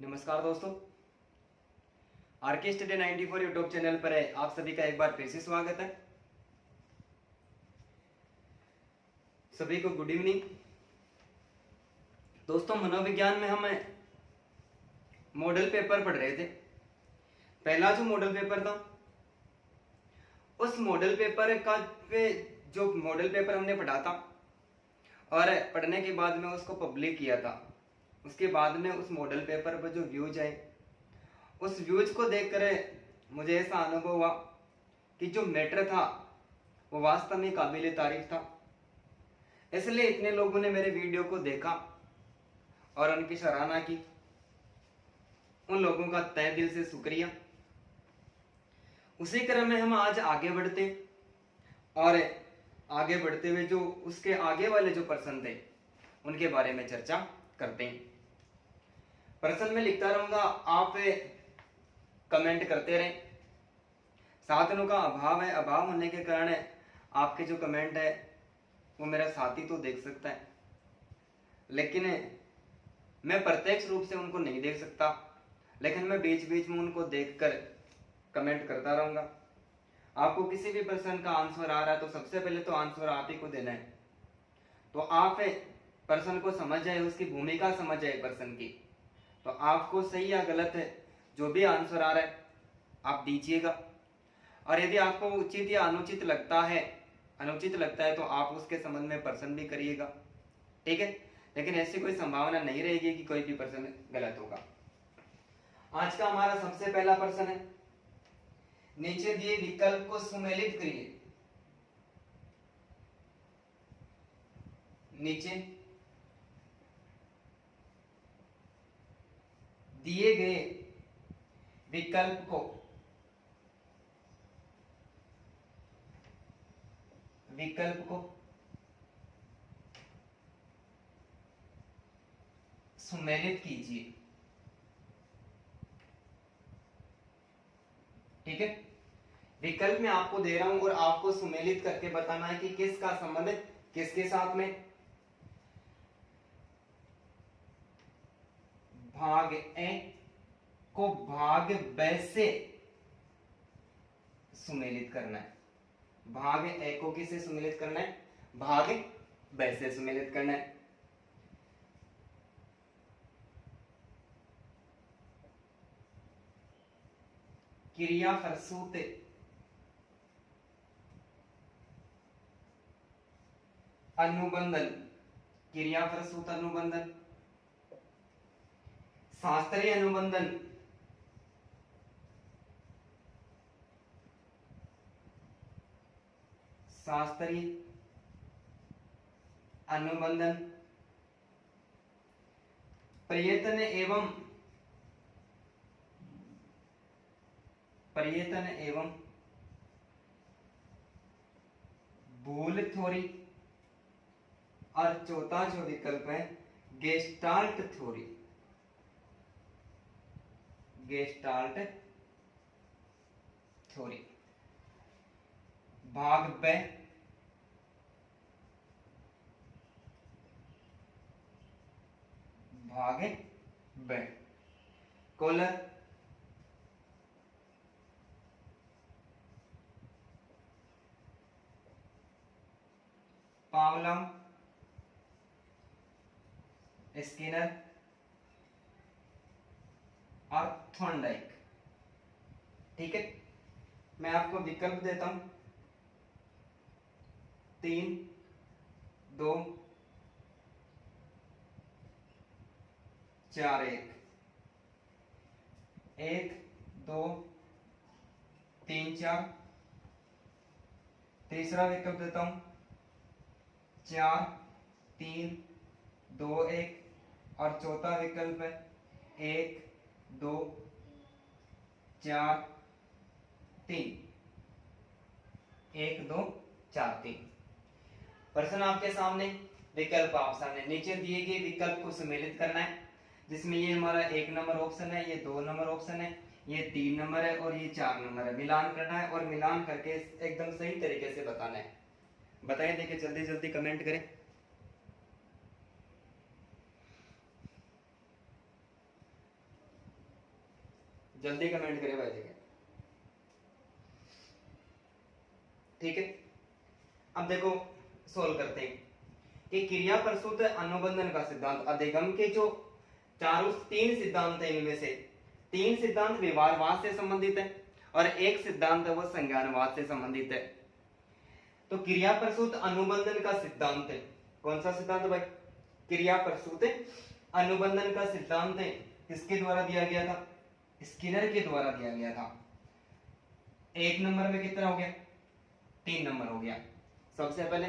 नमस्कार दोस्तों, R K study 94 YouTube channel पर है आप सभी का एक बार फिर से स्वागत है। सभी को गुड इवनिंग। दोस्तों, मनोविज्ञान में हम मॉडल पेपर पढ़ रहे थे। पहला जो मॉडल पेपर था, उस मॉडल पेपर का जो मॉडल पेपर हमने पढ़ा था और पढ़ने के बाद में उसको पब्लिक किया था, उसके बाद में उस मॉडल पेपर पर जो व्यूज आए, उस व्यूज को देखकर मुझे ऐसा अनुभव हुआ कि जो मैटर था वो वास्तव में काबिल तारीफ था। इसलिए इतने लोगों ने मेरे वीडियो को देखा और उनकी सराहना की। उन लोगों का तहे दिल से शुक्रिया। उसी क्रम में हम आज आगे बढ़ते और आगे बढ़ते हुए जो उसके आगे वाले जो पर्सन थे उनके बारे में चर्चा करते हैं। प्रश्न में लिखता रहूंगा, आप कमेंट करते रहें। साधनों का अभाव है, अभाव होने के कारण आपके जो कमेंट है वो मेरा साथी तो देख सकता है, लेकिन मैं प्रत्यक्ष रूप से उनको नहीं देख सकता, लेकिन मैं बीच बीच में उनको देखकर कमेंट करता रहूंगा। आपको किसी भी प्रश्न का आंसर आ रहा है तो सबसे पहले तो आंसर आप ही को देना है। तो आप प्रश्न को समझ जाए, उसकी भूमिका समझ जाए प्रश्न की, तो आपको सही या गलत है जो भी आंसर आ रहा है आप दीजिएगा। और यदि आपको उचित या अनुचित लगता है तो आप उसके संबंध में प्रश्न भी करिएगा, ठीक है। लेकिन ऐसी कोई संभावना नहीं रहेगी कि कोई भी प्रश्न गलत होगा। आज का हमारा सबसे पहला प्रश्न है, नीचे दिए विकल्प को सुमेलित करिए। नीचे दिए गए विकल्प को सुमेलित कीजिए, ठीक है। विकल्प में आपको दे रहा हूं और आपको सुमेलित करके बताना है कि किसका संबंध किसके साथ में। भाग ए को भाग ब से सुमेलित करना है। भाग ए को किससे सुमेलित करना है? भाग ब से सुमेलित करना है। क्रिया प्रसूत अनुबंधन, क्रिया प्रसूत अनुबंधन, शास्त्रीय अनुबंधन, शास्त्रीय अनुबंधन, प्रयत्न एवं भूल थ्योरी, और चौथा जो विकल्प है गेस्टाल्ट थ्योरी। Gestalt theory. भाग ब कोलर पावलम, स्किनर और थॉर्नडाइक, ठीक है। मैं आपको विकल्प देता हूं, 3, 2, 4, 1, 2, 3, 4। तीसरा विकल्प देता हूं, 4, 3, 2, 1। और चौथा विकल्प है 1, 2, 4, 3। 1, 2, 4, 3। प्रश्न आपके सामने, विकल्प आप सामने। नीचे दिए गए विकल्प को सम्मिलित करना है, जिसमें ये हमारा 1 नंबर ऑप्शन है, ये 2 नंबर ऑप्शन है, ये 3 नंबर है और ये 4 नंबर है। मिलान करना है और मिलान करके एकदम सही तरीके से बताना है। बताइए, देखिए जल्दी जल्दी कमेंट करें। जल्दी कमेंट करे भाई जी। ठीक है, अब देखो सोल्व करते हैं कि क्रिया प्रसूत अनुबंधन का सिद्धांत, अधिगम के जो चारों तीन सिद्धांत है, इनमें से तीन सिद्धांत व्यवहारवाद से संबंधित है और एक सिद्धांत है वो संज्ञानवाद से संबंधित है। तो क्रिया प्रसूत अनुबंधन का सिद्धांत है, कौन सा सिद्धांत भाई? क्रिया प्रसूत अनुबंधन का सिद्धांत है, किसके द्वारा दिया गया था? स्किनर के द्वारा दिया गया था। एक नंबर में कितना हो गया? 3 नंबर हो गया। सबसे पहले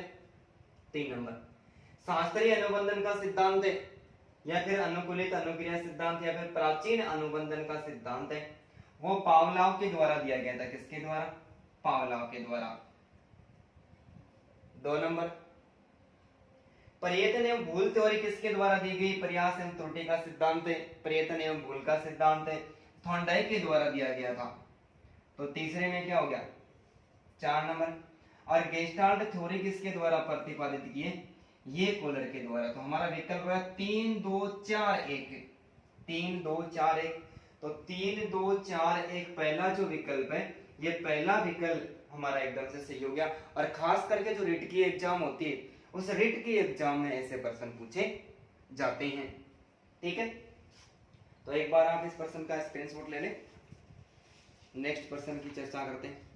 3 नंबर शास्त्रीय अनुबंधन का सिद्धांत है, या फिर अनुकूलित अनुक्रिया सिद्धांत, या फिर प्राचीन अनुबंधन का सिद्धांत है, वो पावलोव के द्वारा दिया गया था। किसके द्वारा? पावलोव के द्वारा। 2 नंबर प्रयत्न एवं भूल थ्योरी किसके द्वारा दी गई? प्रयास एवं त्रुटि का सिद्धांत है, प्रयत्न एवं भूल का सिद्धांत है, थॉर्नडाइक के द्वारा दिया गया था। तो तीसरे में क्या हो गया? 4 नंबर। और गेस्टाल्ट थ्योरी किसके द्वारा प्रतिपादित किए? ये कोलर के द्वारा। तो हमारा विकल्प है 3 2 4 1, 3 2 4 1। तो 3 2 4 1 पहला जो विकल्प है, ये पहला विकल्प हमारा एकदम से सही हो गया। और खास करके जो रिट की एग्जाम होती है, उस रिट की एग्जाम में ऐसे प्रश्न पूछे जाते हैं। ठीक है, तो एक बार आप इस प्रश्न का स्क्रीनशॉट ले लें, नेक्स्ट प्रश्न की चर्चा करते हैं।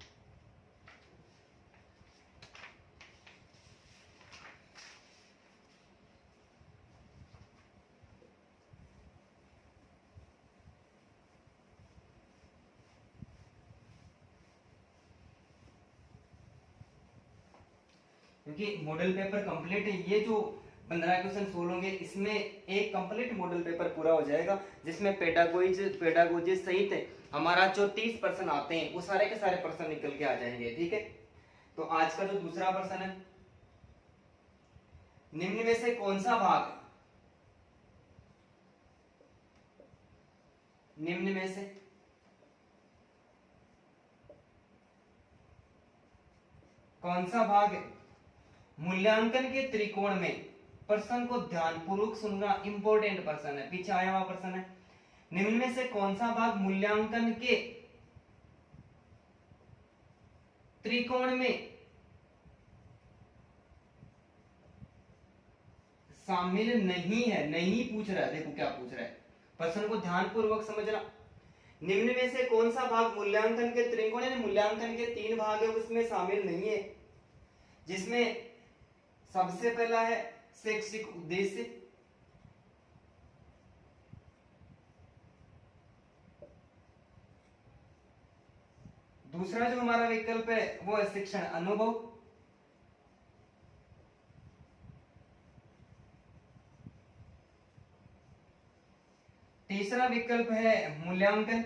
क्योंकि मॉडल पेपर कंप्लीट है, ये जो 15 क्वेश्चन सोल्व होंगे, इसमें एक कंप्लीट मॉडल पेपर पूरा हो जाएगा, जिसमें पेडागोजी सहित है हमारा जो 30% आते हैं, वो सारे के सारे प्रश्न निकल के आ जाएंगे। ठीक है, तो आज का जो दूसरा प्रश्न है, निम्न में से कौन सा भाग, निम्न में से कौन सा भाग मूल्यांकन के त्रिकोण में, प्रश्न को ध्यानपूर्वक सुनना, इंपॉर्टेंट प्रश्न है, पीछे आया हुआ प्रश्न है, निम्न में से कौन सा भाग मूल्यांकन के त्रिकोण में शामिल नहीं है? नहीं पूछ रहा है, देखो क्या पूछ रहा है, प्रश्न को ध्यानपूर्वक समझना। निम्न में से कौन सा भाग मूल्यांकन के त्रिकोण, यानी मूल्यांकन के 3 भाग है, उसमें शामिल नहीं है? जिसमें सबसे पहला है शैक्षिक उद्देश्य, दूसरा जो हमारा विकल्प है वो है शिक्षण अनुभव, तीसरा विकल्प है मूल्यांकन,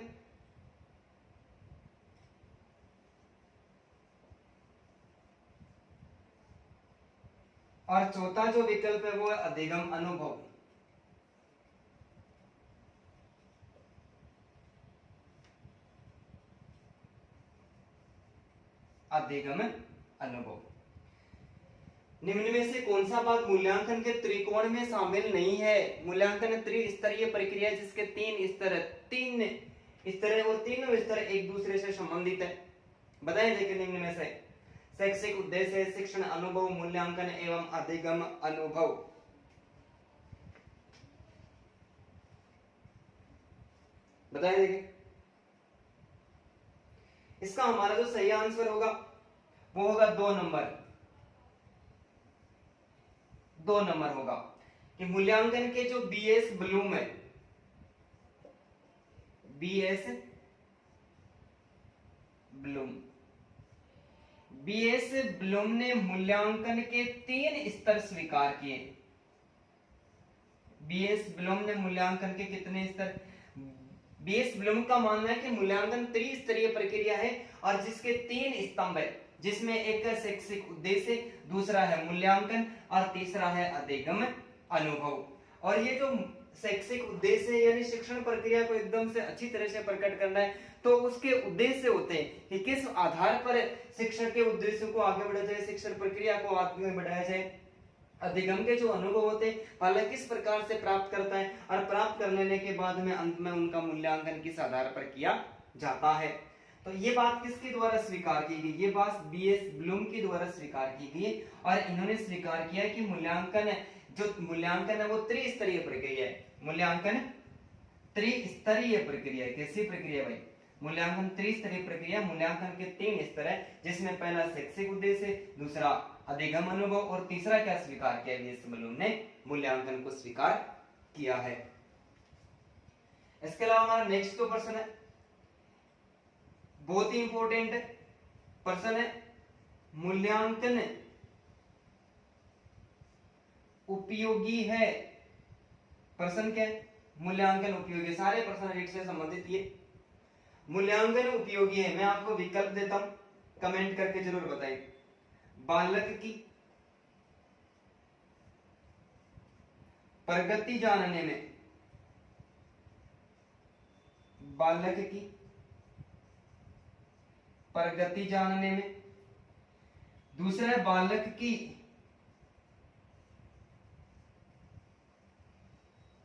और चौथा जो विकल्प है वो है अधिगम अनुभव। अधिगम अनुभव। निम्न में से कौन सा भाग मूल्यांकन के त्रिकोण में शामिल नहीं है? मूल्यांकन त्रिस्तरीय प्रक्रिया जिसके 3 स्तर है, वो तीनों स्तर एक दूसरे से संबंधित है। बताइए देखिए, निम्न में से शैक्षिक उद्देश्य, शिक्षण अनुभव, मूल्यांकन एवं अधिगम अनुभव। बताइए देखिए, इसका हमारा जो सही आंसर होगा वो होगा 2 नंबर। 2 नंबर होगा कि मूल्यांकन के जो बीएस ब्लूम है, बीएस ब्लूम ने मूल्यांकन के 3 स्तर स्वीकार किए। बीएस ब्लूम ने मूल्यांकन के कितने स्तर? बीएस ब्लूम का मानना है कि मूल्यांकन त्रिस्तरीय प्रक्रिया है और जिसके 3 स्तंभ है, जिसमें एक है शैक्षिक उद्देश्य, दूसरा है मूल्यांकन और तीसरा है अधिगम अनुभव। और ये जो शैक्षिक उद्देश्य यानी शिक्षण प्रक्रिया को एकदम से अच्छी तरह से प्रकट करना है, तो उसके उद्देश्य होते हैं कि किस आधार पर शिक्षण के उद्देश्यों को आगे बढ़ाया जाए, शिक्षण प्रक्रिया को आगे बढ़ाया जाए। अधिगम के जो अनुभव होते हैं बालक किस प्रकार से प्राप्त करता है और प्राप्त कर लेने के बाद में अंत में उनका मूल्यांकन किस आधार पर किया जाता है। तो ये बात किसके द्वारा स्वीकार की गई, ये बात बीएस ब्लूम के द्वारा स्वीकार की गई और इन्होंने स्वीकार किया कि मूल्यांकन है वो त्रिस्तरीय प्रक्रिया है। मूल्यांकन त्रिस्तरीय प्रक्रिया है। कैसी प्रक्रिया भाई, मूल्यांकन त्रिस्तरीय प्रक्रिया। मूल्यांकन के 3 स्तर है, जिसमें पहला शैक्षिक उद्देश्य, दूसरा अधिगम अनुभव और तीसरा क्या स्वीकार किया बीएस ब्लूम ने, मूल्यांकन को स्वीकार किया है। इसके अलावा हमारा नेक्स्ट जो प्रश्न है बहुत ही इंपॉर्टेंट प्रश्न है, मूल्यांकन उपयोगी है। प्रश्न क्या है, मूल्यांकन उपयोगी। सारे प्रश्न रीट से संबंधित ये मूल्यांकन उपयोगी है। मैं आपको विकल्प देता हूं, कमेंट करके जरूर बताएं। बालक की प्रगति जानने में, बालक की प्रगति जानने में, दूसरा है बालक की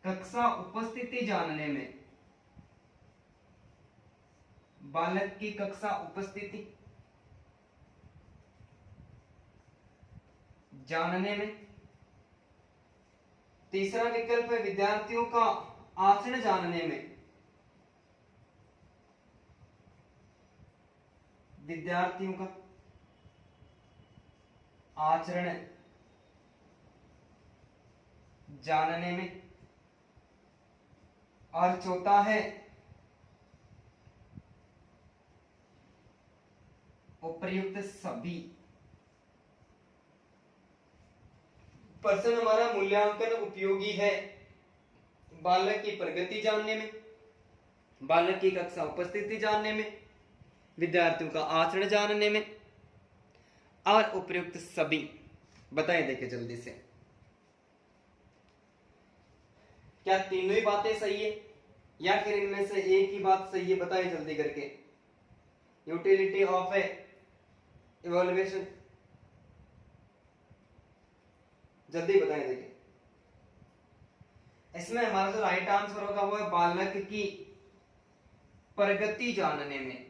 कक्षा उपस्थिति जानने में, बालक की कक्षा उपस्थिति जानने में, तीसरा विकल्प है विद्यार्थियों का आचरण जानने में, विद्यार्थियों का आचरण जानने में, और चौथा है उपर्युक्त सभी। प्रश्न हमारा मूल्यांकन उपयोगी है बालक की प्रगति जानने में, बालक की कक्षा उपस्थिति जानने में, विद्यार्थियों का आचरण जानने में और उपर्युक्त सभी। बताएं देखिए जल्दी से, क्या तीनों ही बातें सही है या फिर इनमें से एक ही बात सही है? बताएं जल्दी करके। यूटिलिटी ऑफ ए इवैल्यूएशन, जल्दी बताएं देखिए। इसमें हमारा जो राइट आंसर होगा वो है बालक की प्रगति जानने में,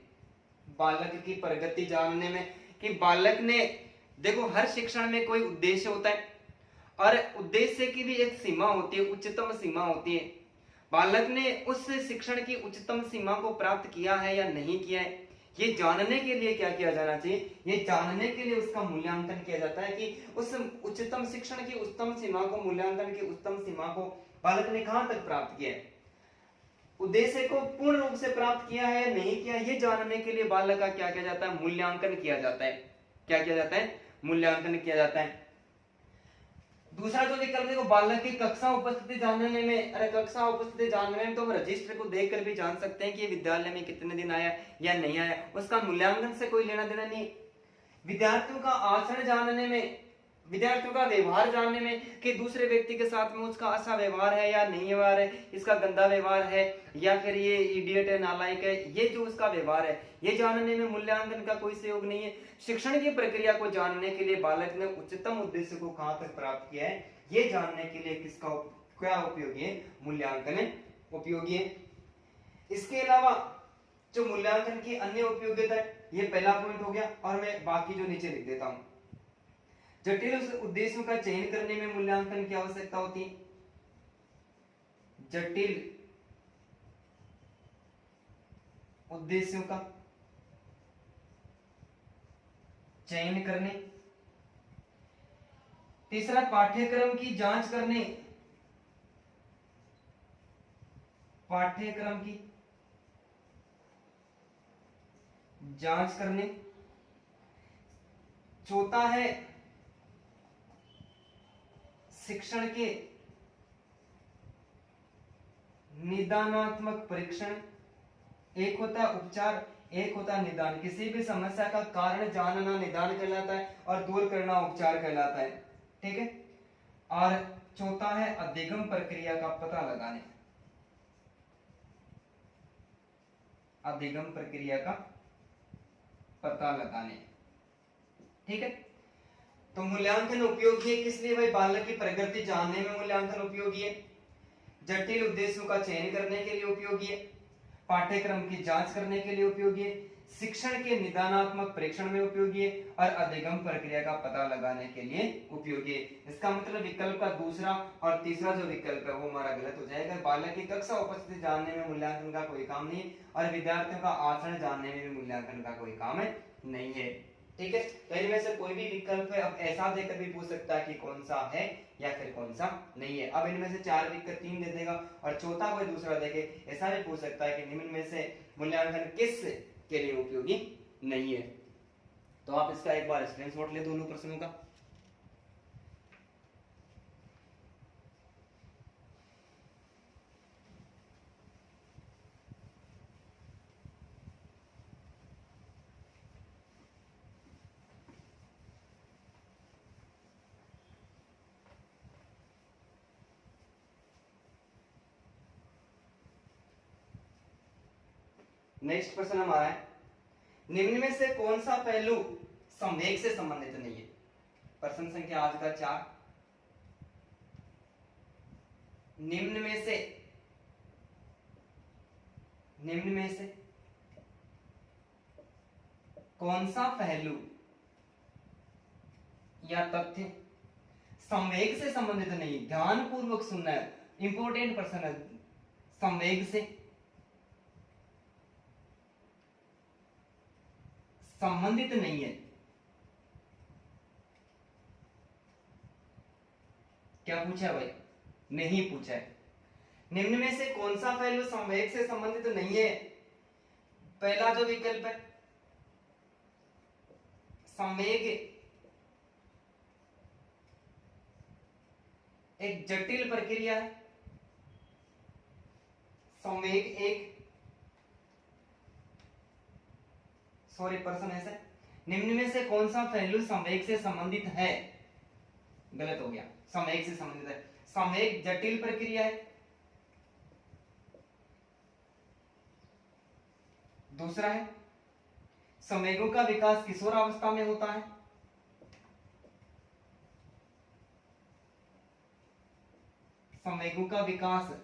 बालक की प्रगति जानने में। कि बालक ने, देखो हर शिक्षण में कोई उद्देश्य होता है और उद्देश्य की भी एक सीमा होती है, उच्चतम सीमा होती है। बालक ने उस शिक्षण की उच्चतम सीमा को प्राप्त किया है या नहीं किया है, ये जानने के लिए क्या किया जाना चाहिए, ये जानने के लिए उसका मूल्यांकन किया जाता है कि उस उच्चतम शिक्षण की उच्चतम सीमा को, मूल्यांकन की उच्चतम सीमा को बालक ने कहां तक प्राप्त किया है, उद्देश्य को पूर्ण रूप से प्राप्त किया है या नहीं किया, ये जानने के लिए बालक का क्या किया जाता है, मूल्यांकन किया जाता है। क्या किया जाता है, मूल्यांकन किया जाता है। दूसरा जो विकल्प है वो बालक की कक्षा उपस्थिति जानने में। अरे कक्षा उपस्थिति जानने में तो हम रजिस्टर को देखकर भी जान सकते हैं कि ये विद्यालय में कितने दिन आया या नहीं आया, उसका मूल्यांकन से कोई लेना देना नहीं। विद्यार्थियों का आचरण जानने में, विद्यार्थियों का व्यवहार जानने में कि दूसरे व्यक्ति के साथ में उसका अच्छा व्यवहार है या नहीं व्यवहार है, इसका गंदा व्यवहार है या फिर ये इडियट है, नालायक है, ये जो उसका व्यवहार है, ये जानने में मूल्यांकन का कोई सहयोग नहीं है। शिक्षण की प्रक्रिया को जानने के लिए बालक ने उच्चतम उद्देश्य को कहां तक प्राप्त किया है, ये जानने के लिए किसका क्या उपयोगी है, मूल्यांकन उपयोगी है। इसके अलावा जो मूल्यांकन की अन्य उपयोगिता है, ये पहला पॉइंट हो गया और मैं बाकी जो नीचे लिख देता हूं। जटिल उद्देश्यों का चयन करने में मूल्यांकन की आवश्यकता होती है। जटिल उद्देश्यों का चयन करने। तीसरा पाठ्यक्रम की जांच करने, पाठ्यक्रम की जांच करने। चौथा है शिक्षण के निदानात्मक परीक्षण। एक होता है उपचार, एक होता है निदान। किसी भी समस्या का कारण जानना निदान कहलाता है और दूर करना उपचार कहलाता है, ठीक है। और चौथा है अधिगम प्रक्रिया का पता लगाने, अधिगम प्रक्रिया का पता लगाने, ठीक है। तो मूल्यांकन उपयोगी है किस लिए भाई? बालक की प्रगति जानने में मूल्यांकन उपयोगी है, जटिल उद्देश्यों का चयन करने के लिए उपयोगी है, पाठ्यक्रम की जांच करने के लिए उपयोगी है, शिक्षण के निदानात्मक परीक्षण में उपयोगी है और अधिगम प्रक्रिया का पता लगाने के लिए उपयोगी है। इसका मतलब विकल्प का दूसरा और तीसरा जो विकल्प है वो हमारा गलत हो जाएगा। बालक की कक्षा उपस्थिति जानने में मूल्यांकन का कोई काम नहीं है और विद्यार्थियों का आचरण जानने में भी मूल्यांकन का कोई काम नहीं है। ठीक है, तो इनमें से कोई भी विकल्प है। अब ऐसा देकर भी पूछ सकता है कि कौन सा है या फिर कौन सा नहीं है। अब इनमें से 4 विकल्प 3 दे देगा और चौथा कोई दूसरा देके ऐसा भी पूछ सकता है कि निम्न में से मूल्यांकन किस के लिए उपयोगी नहीं है। तो आप इसका एक बार स्क्रीनशॉट ले दोनों प्रश्नों का। नेक्स्ट प्रश्न हमारा है, निम्न में से कौन सा पहलू संवेग से संबंधित नहीं है? प्रश्न संख्या आज का 4। निम्न में से कौन सा पहलू या तथ्य संवेग से संबंधित नहीं? ध्यान पूर्वक सुनना है, इंपॉर्टेंट प्रश्न है। संवेग से संबंधित नहीं है। क्या पूछा भाई? नहीं पूछा है। निम्न में से कौन सा पहलू संवेग से संबंधित नहीं है? पहला जो विकल्प है, संवेग एक जटिल प्रक्रिया है। संवेग एक प्रश्न ऐसा, निम्न में से कौन सा पहलू संवेग से संबंधित है? गलत हो गया, संवेग से संबंधित है। संवेग जटिल प्रक्रिया है। दूसरा है, संवेगों का विकास किशोरावस्था में होता है। संवेगों का विकास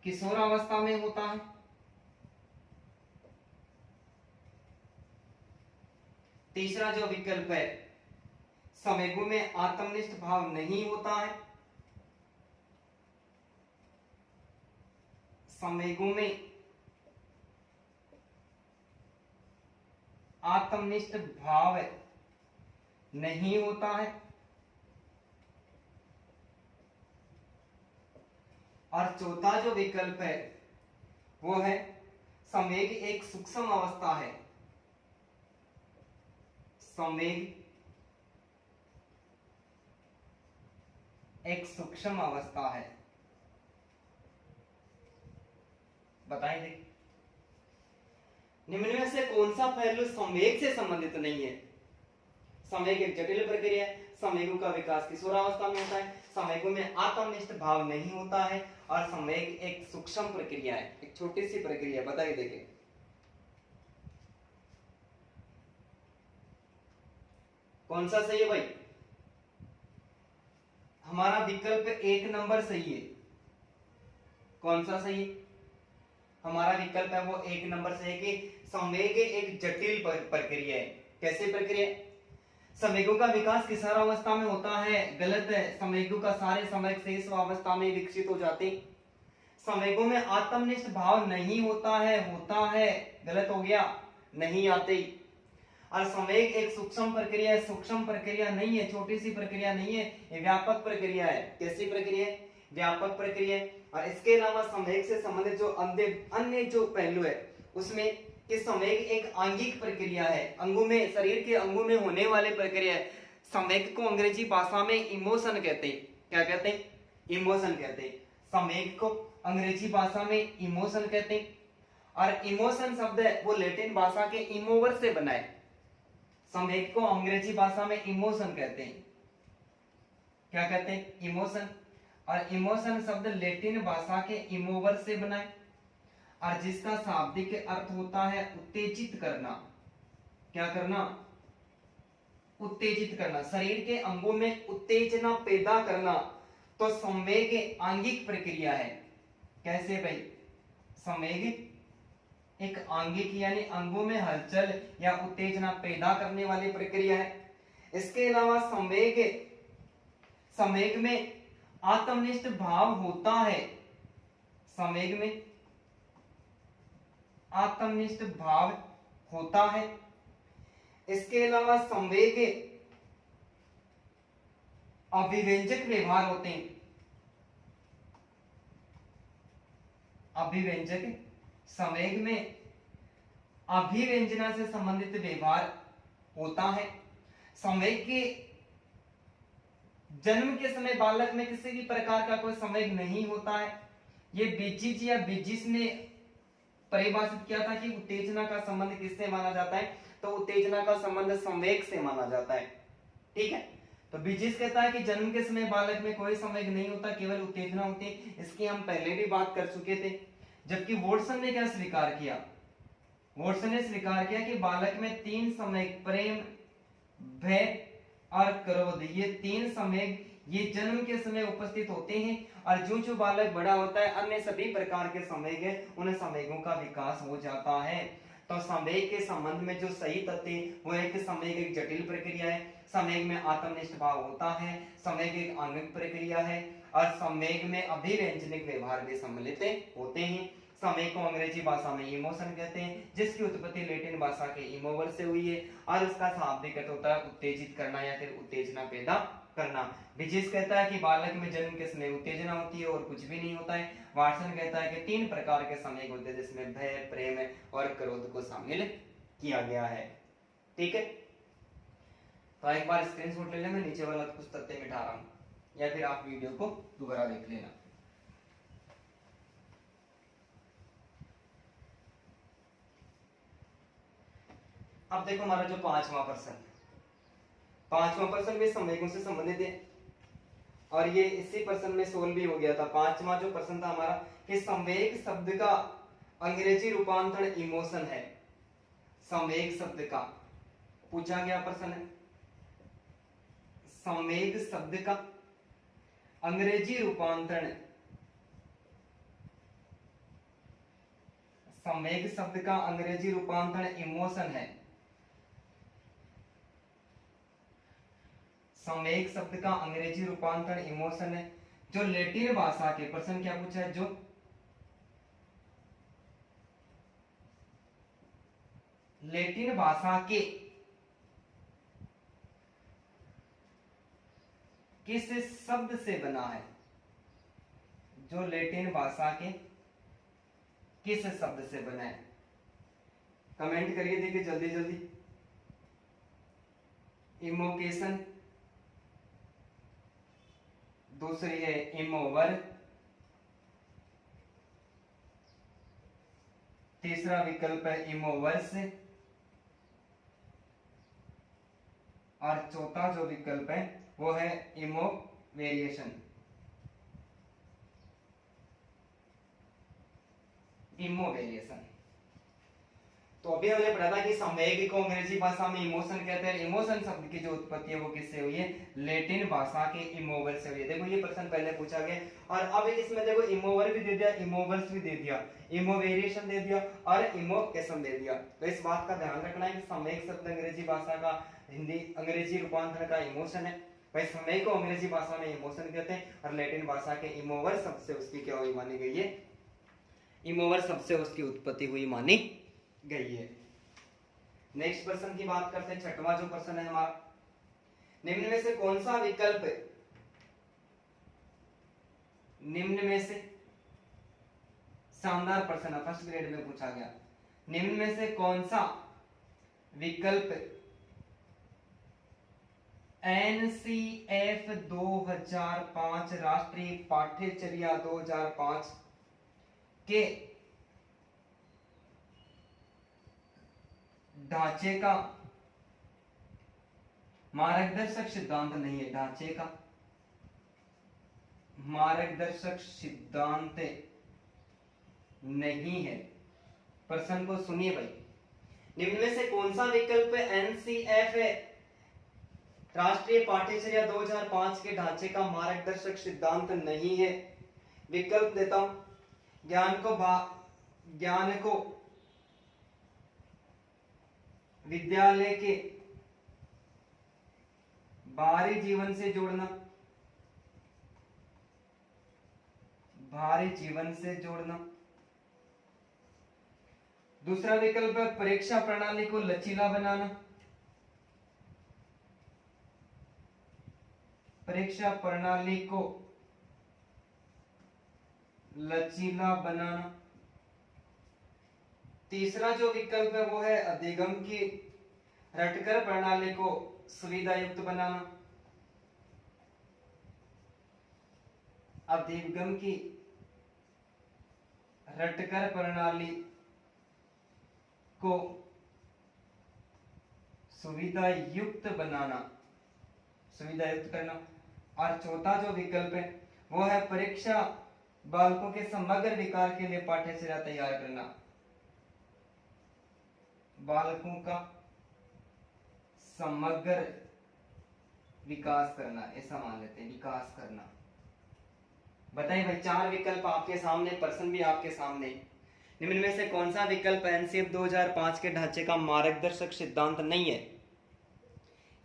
किशोरावस्था में होता है। तीसरा जो विकल्प है, संवेगों में आत्मनिष्ठ भाव नहीं होता है। संवेगों में आत्मनिष्ठ भाव नहीं होता है। और चौथा जो विकल्प है वो है, संवेग एक सूक्ष्म अवस्था है। संवेग एक सूक्ष्म अवस्था है। बताएं निम्न में से कौन सा पहलू संवेग से संबंधित नहीं है? संवेग एक जटिल प्रक्रिया है, संवेगों का विकास किशोरावस्था में होता है, संवेगों में आत्मनिष्ठ भाव नहीं होता है और संवेग एक सूक्ष्म प्रक्रिया है, एक छोटी सी प्रक्रिया। बताइए देखिए, कौन सा सही है भाई? हमारा विकल्प 1 नंबर सही है। कौन सा सही है? हमारा विकल्प है वो 1 नंबर सही है कि संवेग एक जटिल प्रक्रिया है। कैसे प्रक्रिया? संवेगों का विकास किशोरावस्था में होता है। गलत है, संवेगों का सारे संवेग शेष अवस्था में विकसित हो जाते। संवेगों में आत्मनिष्ठ भाव नहीं होता है, गलत हो गया, नहीं आते। और संवेग एक सूक्ष्म प्रक्रिया है, सूक्ष्म प्रक्रिया नहीं है, छोटी सी प्रक्रिया नहीं है, ये व्यापक प्रक्रिया है। कैसी प्रक्रिया है? व्यापक प्रक्रिया है। और इसके अलावा संवेग से संबंधित जो अन्य जो पहलू है उसमें कि संवेग एक आंगिक प्रक्रिया है, अंगों में, शरीर के अंगों में होने वाले प्रक्रिया है। संवेग को अंग्रेजी भाषा में इमोशन कहते हैं। क्या कहते हैं? इमोशन कहते हैं। संवेग को अंग्रेजी भाषा में इमोशन कहते हैं। और इमोशन शब्द है वो लैटिन भाषा के इमोवर से बना है। संवेग को अंग्रेजी भाषा में इमोशन कहते हैं। क्या कहते हैं? इमोशन। और इमोशन शब्द लैटिन भाषा के इमोवर से बना है और जिसका शाब्दिक अर्थ होता है उत्तेजित करना। क्या करना, उत्तेजित करना, शरीर के अंगों में उत्तेजना पैदा करना, तो संवेग आंगिक प्रक्रिया है। कैसे भाई, संवेग एक आंगिक यानी अंगों में हलचल या उत्तेजना पैदा करने वाली प्रक्रिया है। इसके अलावा संवेग में आत्मनिष्ठ भाव होता है, संवेग में आत्मनिष्ठ भाव होता है। इसके अलावा संवेग अभिव्यंजक व्यवहार होते हैं, अभिव्यंजक, संवेग में अभिव्यंजना से संबंधित व्यवहार होता है। संवेग के जन्म के समय बालक में किसी भी प्रकार का कोई संवेग नहीं होता है। ये बीजिज या बीजिस ने परिभाषित किया था कि उत्तेजना का संबंध किससे माना जाता है, तो उत्तेजना का संबंध संवेग से माना जाता है। ठीक है, तो बीजिस कहता है कि जन्म के समय बालक में कोई संवेग नहीं होता, केवल उत्तेजना होती है। इसकी हम पहले भी बात कर चुके थे। जबकि वॉटसन ने क्या स्वीकार किया, वॉटसन ने स्वीकार किया कि बालक में 3 संवेग, प्रेम, भय और क्रोध, ये 3 संवेग ये जन्म के समय उपस्थित होते हैं। और जो बालक बड़ा होता है अन्य सभी प्रकार के संवेग है, उन संवेगों का विकास हो जाता है। तो संवेग के संबंध में जो सही तथ्य वो है कि संवेग एक जटिल प्रक्रिया है, संवेग में आत्मनिष्ठ भाव होता है, संवेग एक आंगिक प्रक्रिया है और संवेग में अभिव्यंजनिक व्यवहार भी सम्मिलित होते हैं। संवेग को अंग्रेजी भाषा में इमोशन कहते हैं, जिसकी उत्पत्ति लैटिन भाषा के इमोवर से हुई है और उसका शाब्दिक अर्थ होता है उत्तेजित करना या फिर उत्तेजना पैदा करना। बीजिस कहता है कि बालक में जन्म के समय उत्तेजना होती है और कुछ भी नहीं होता है। वाटसन कहता है कि 3 प्रकार के संवेग होते हैं, जिसमें भय, प्रेम और क्रोध को शामिल किया गया है। ठीक है, तो एक बार स्क्रीनशॉट ले लें, मैं नीचे वाला कुछ तथ्य मिटा रहा हूं या फिर आप वीडियो को दोबारा देख लेना। अब देखो हमारा जो पांचवा प्रश्न भी संवेगों से संबंधित है और ये इसी प्रश्न में सोल्व भी हो गया था। पांचवा जो प्रश्न था हमारा कि संवेग शब्द का अंग्रेजी रूपांतरण इमोशन है। संवेग शब्द का पूछा गया प्रश्न है, संवेग शब्द का अंग्रेजी रूपांतरण, संवेग शब्द का अंग्रेजी रूपांतरण इमोशन है। संवेग शब्द का अंग्रेजी रूपांतरण इमोशन है। जो लैटिन भाषा के, प्रश्न क्या पूछा है, जो लैटिन भाषा के किस शब्द से बना है, जो लैटिन भाषा के किस शब्द से बना है, कमेंट करिए, देखिए जल्दी जल्दी। इमोकेशन, दूसरी है इमोवर, तीसरा विकल्प है इमोवर्स और चौथा जो विकल्प है वो है इमोवेरिएशन, इमोवेरिएशन। तो अभी हमने पढ़ा था कि संवेग को अंग्रेजी भाषा में इमोशन कहते हैं। इमोशन शब्द की जो उत्पत्ति है वो किससे हुई है, लैटिन भाषा के इमोवर से हुई है। देखो ये प्रश्न पहले पूछा गया और अब इसमें देखो इमोवर भी दे दिया, इमोवर्स भी दे दिया, इमोवेरिएशन दे दिया और इमोकेशन दे दिया। तो इस बात का ध्यान रखना है कि संवेग शब्द अंग्रेजी भाषा का हिंदी अंग्रेजी रूपांतरण का इमोशन है। भाई संवेग को अंग्रेजी भाषा में इमोशन कहते हैं और लैटिन भाषा के इमोवर शब्द से उसकी क्या हुई मानी गई है, इमोवर शब्द से उसकी उत्पत्ति हुई मानी गई है। नेक्स्ट प्रश्न की बात करते हैं, छठवां जो प्रश्न है हमारा, निम्न में से कौन सा विकल्प, निम्न में से, शानदार प्रश्न है, फर्स्ट ग्रेड में पूछा गया, निम्न में से कौन सा विकल्प NCF 2005 राष्ट्रीय पाठ्यचर्या 2005 के ढांचे का मार्गदर्शक सिद्धांत नहीं है, ढांचे का मार्गदर्शक सिद्धांत नहीं है। प्रश्न को सुनिए भाई, निम्न में से कौन सा विकल्प एनसीएफ राष्ट्रीय पाठ्यचर्या 2005 के ढांचे का मार्गदर्शक सिद्धांत नहीं है? विकल्प देता हूं, ज्ञान को विद्यालय के बाहरी जीवन से जोड़ना, बाहरी जीवन से जोड़ना। दूसरा विकल्प है परीक्षा प्रणाली को लचीला बनाना, परीक्षा प्रणाली को लचीला बनाना। तीसरा जो विकल्प है वो है अधिगम की रटकर प्रणाली को सुविधा युक्त बनाना, अधिगम की रटकर प्रणाली को सुविधा युक्त बनाना, सुविधा युक्त करना। और चौथा जो विकल्प है वो है परीक्षा बालकों के समग्र विकास के लिए पाठ्यचर्या तैयार करना, बालकों का समग्र विकास करना, ऐसा मान लेते हैं, विकास करना। बताइए भाई, चार विकल्प आपके सामने, प्रश्न भी आपके सामने, निम्न में से कौन सा विकल्प एनसीएफ 2005 के ढांचे का मार्गदर्शक सिद्धांत नहीं है?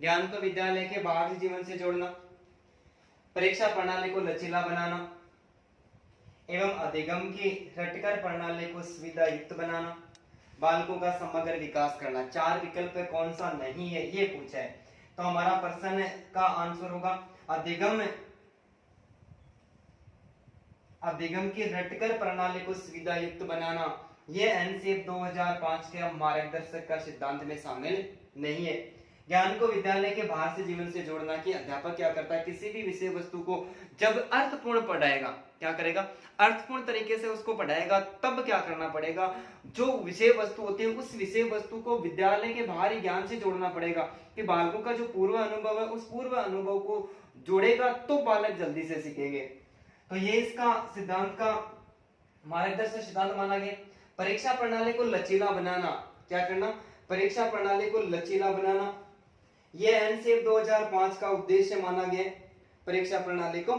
ज्ञान को विद्यालय के बाहरी जीवन से जोड़ना, परीक्षा प्रणाली को लचीला बनाना एवं अधिगम की रटकर प्रणाली को सुविधा युक्त बनाना, बालकों का समग्र विकास करना। चार विकल्प कौन सा नहीं है ये पूछा है, तो हमारा प्रश्न का आंसर होगा अधिगम की रटकर प्रणाली को सुविधा युक्त बनाना। ये एनसीएफ 2005 के मार्गदर्शक का सिद्धांत में शामिल नहीं है। ज्ञान को विद्यालय के बाहर से जीवन से जोड़ना कि अध्यापक क्या करता है, किसी भी विषय वस्तु को जब अर्थपूर्ण पढ़ाएगा, क्या करेगा, अर्थपूर्ण तरीके से उसको पढ़ाएगा, तब क्या करना पड़ेगा, जो विषय वस्तु होती है उस विषय वस्तु को विद्यालय के बाहरी ज्ञान से जोड़ना पड़ेगा कि बालकों का जो पूर्व अनुभव है उस पूर्व अनुभव को जोड़ेगा तो बालक जल्दी से सीखेंगे। तो ये इसका सिद्धांत का मार्गदर्शक सिद्धांत माना गया। परीक्षा प्रणाली को लचीला बनाना, क्या करना, परीक्षा प्रणाली को लचीला बनाना, यह एनसीएफ 2005 का उद्देश्य माना गया, परीक्षा प्रणाली को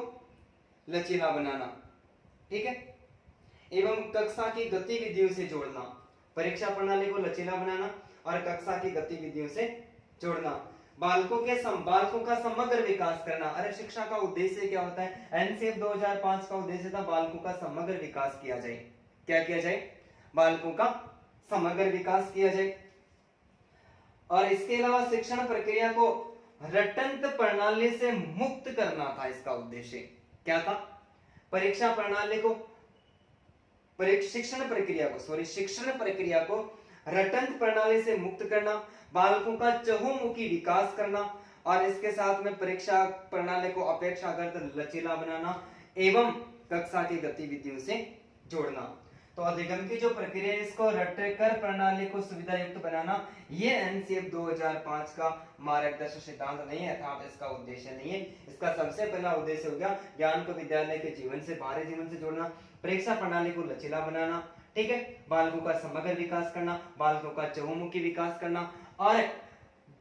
लचीला बनाना, ठीक है। एवं कक्षा की गतिविधियों से जोड़ना, परीक्षा प्रणाली को लचीला बनाना और कक्षा की गतिविधियों से जोड़ना, बालकों का समग्र विकास करना। अरे शिक्षा का उद्देश्य क्या होता है, एनसीएफ 2005 का उद्देश्य था बालकों का समग्र विकास किया जाए। क्या किया जाए, बालकों का समग्र विकास किया जाए। और इसके अलावा शिक्षण प्रक्रिया को रटंत प्रणाली से मुक्त करना था इसका उद्देश्य। क्या था, परीक्षा प्रणाली को शिक्षण प्रक्रिया को रटंत प्रणाली से मुक्त करना, बालकों का चहुमुखी विकास करना और इसके साथ में परीक्षा प्रणाली को अपेक्षाकृत लचीला बनाना एवं कक्षा की गतिविधियों से जोड़ना। तो अधिगम की जो प्रक्रिया है इसको रटकर प्रणाली को सुविधा युक्त बनाना, ये एनसीएफ 2005 का मार्गदर्शक सिद्धांत नहीं है, अर्थात इसका उद्देश्य नहीं है। इसका सबसे पहला उद्देश्य हो गया ज्ञान को विद्यालय के जीवन से बाहरी जीवन से जोड़ना, परीक्षा प्रणाली को लचीला बनाना, ठीक है, बालकों का समग्र विकास करना, बालकों का चहुमुखी विकास करना और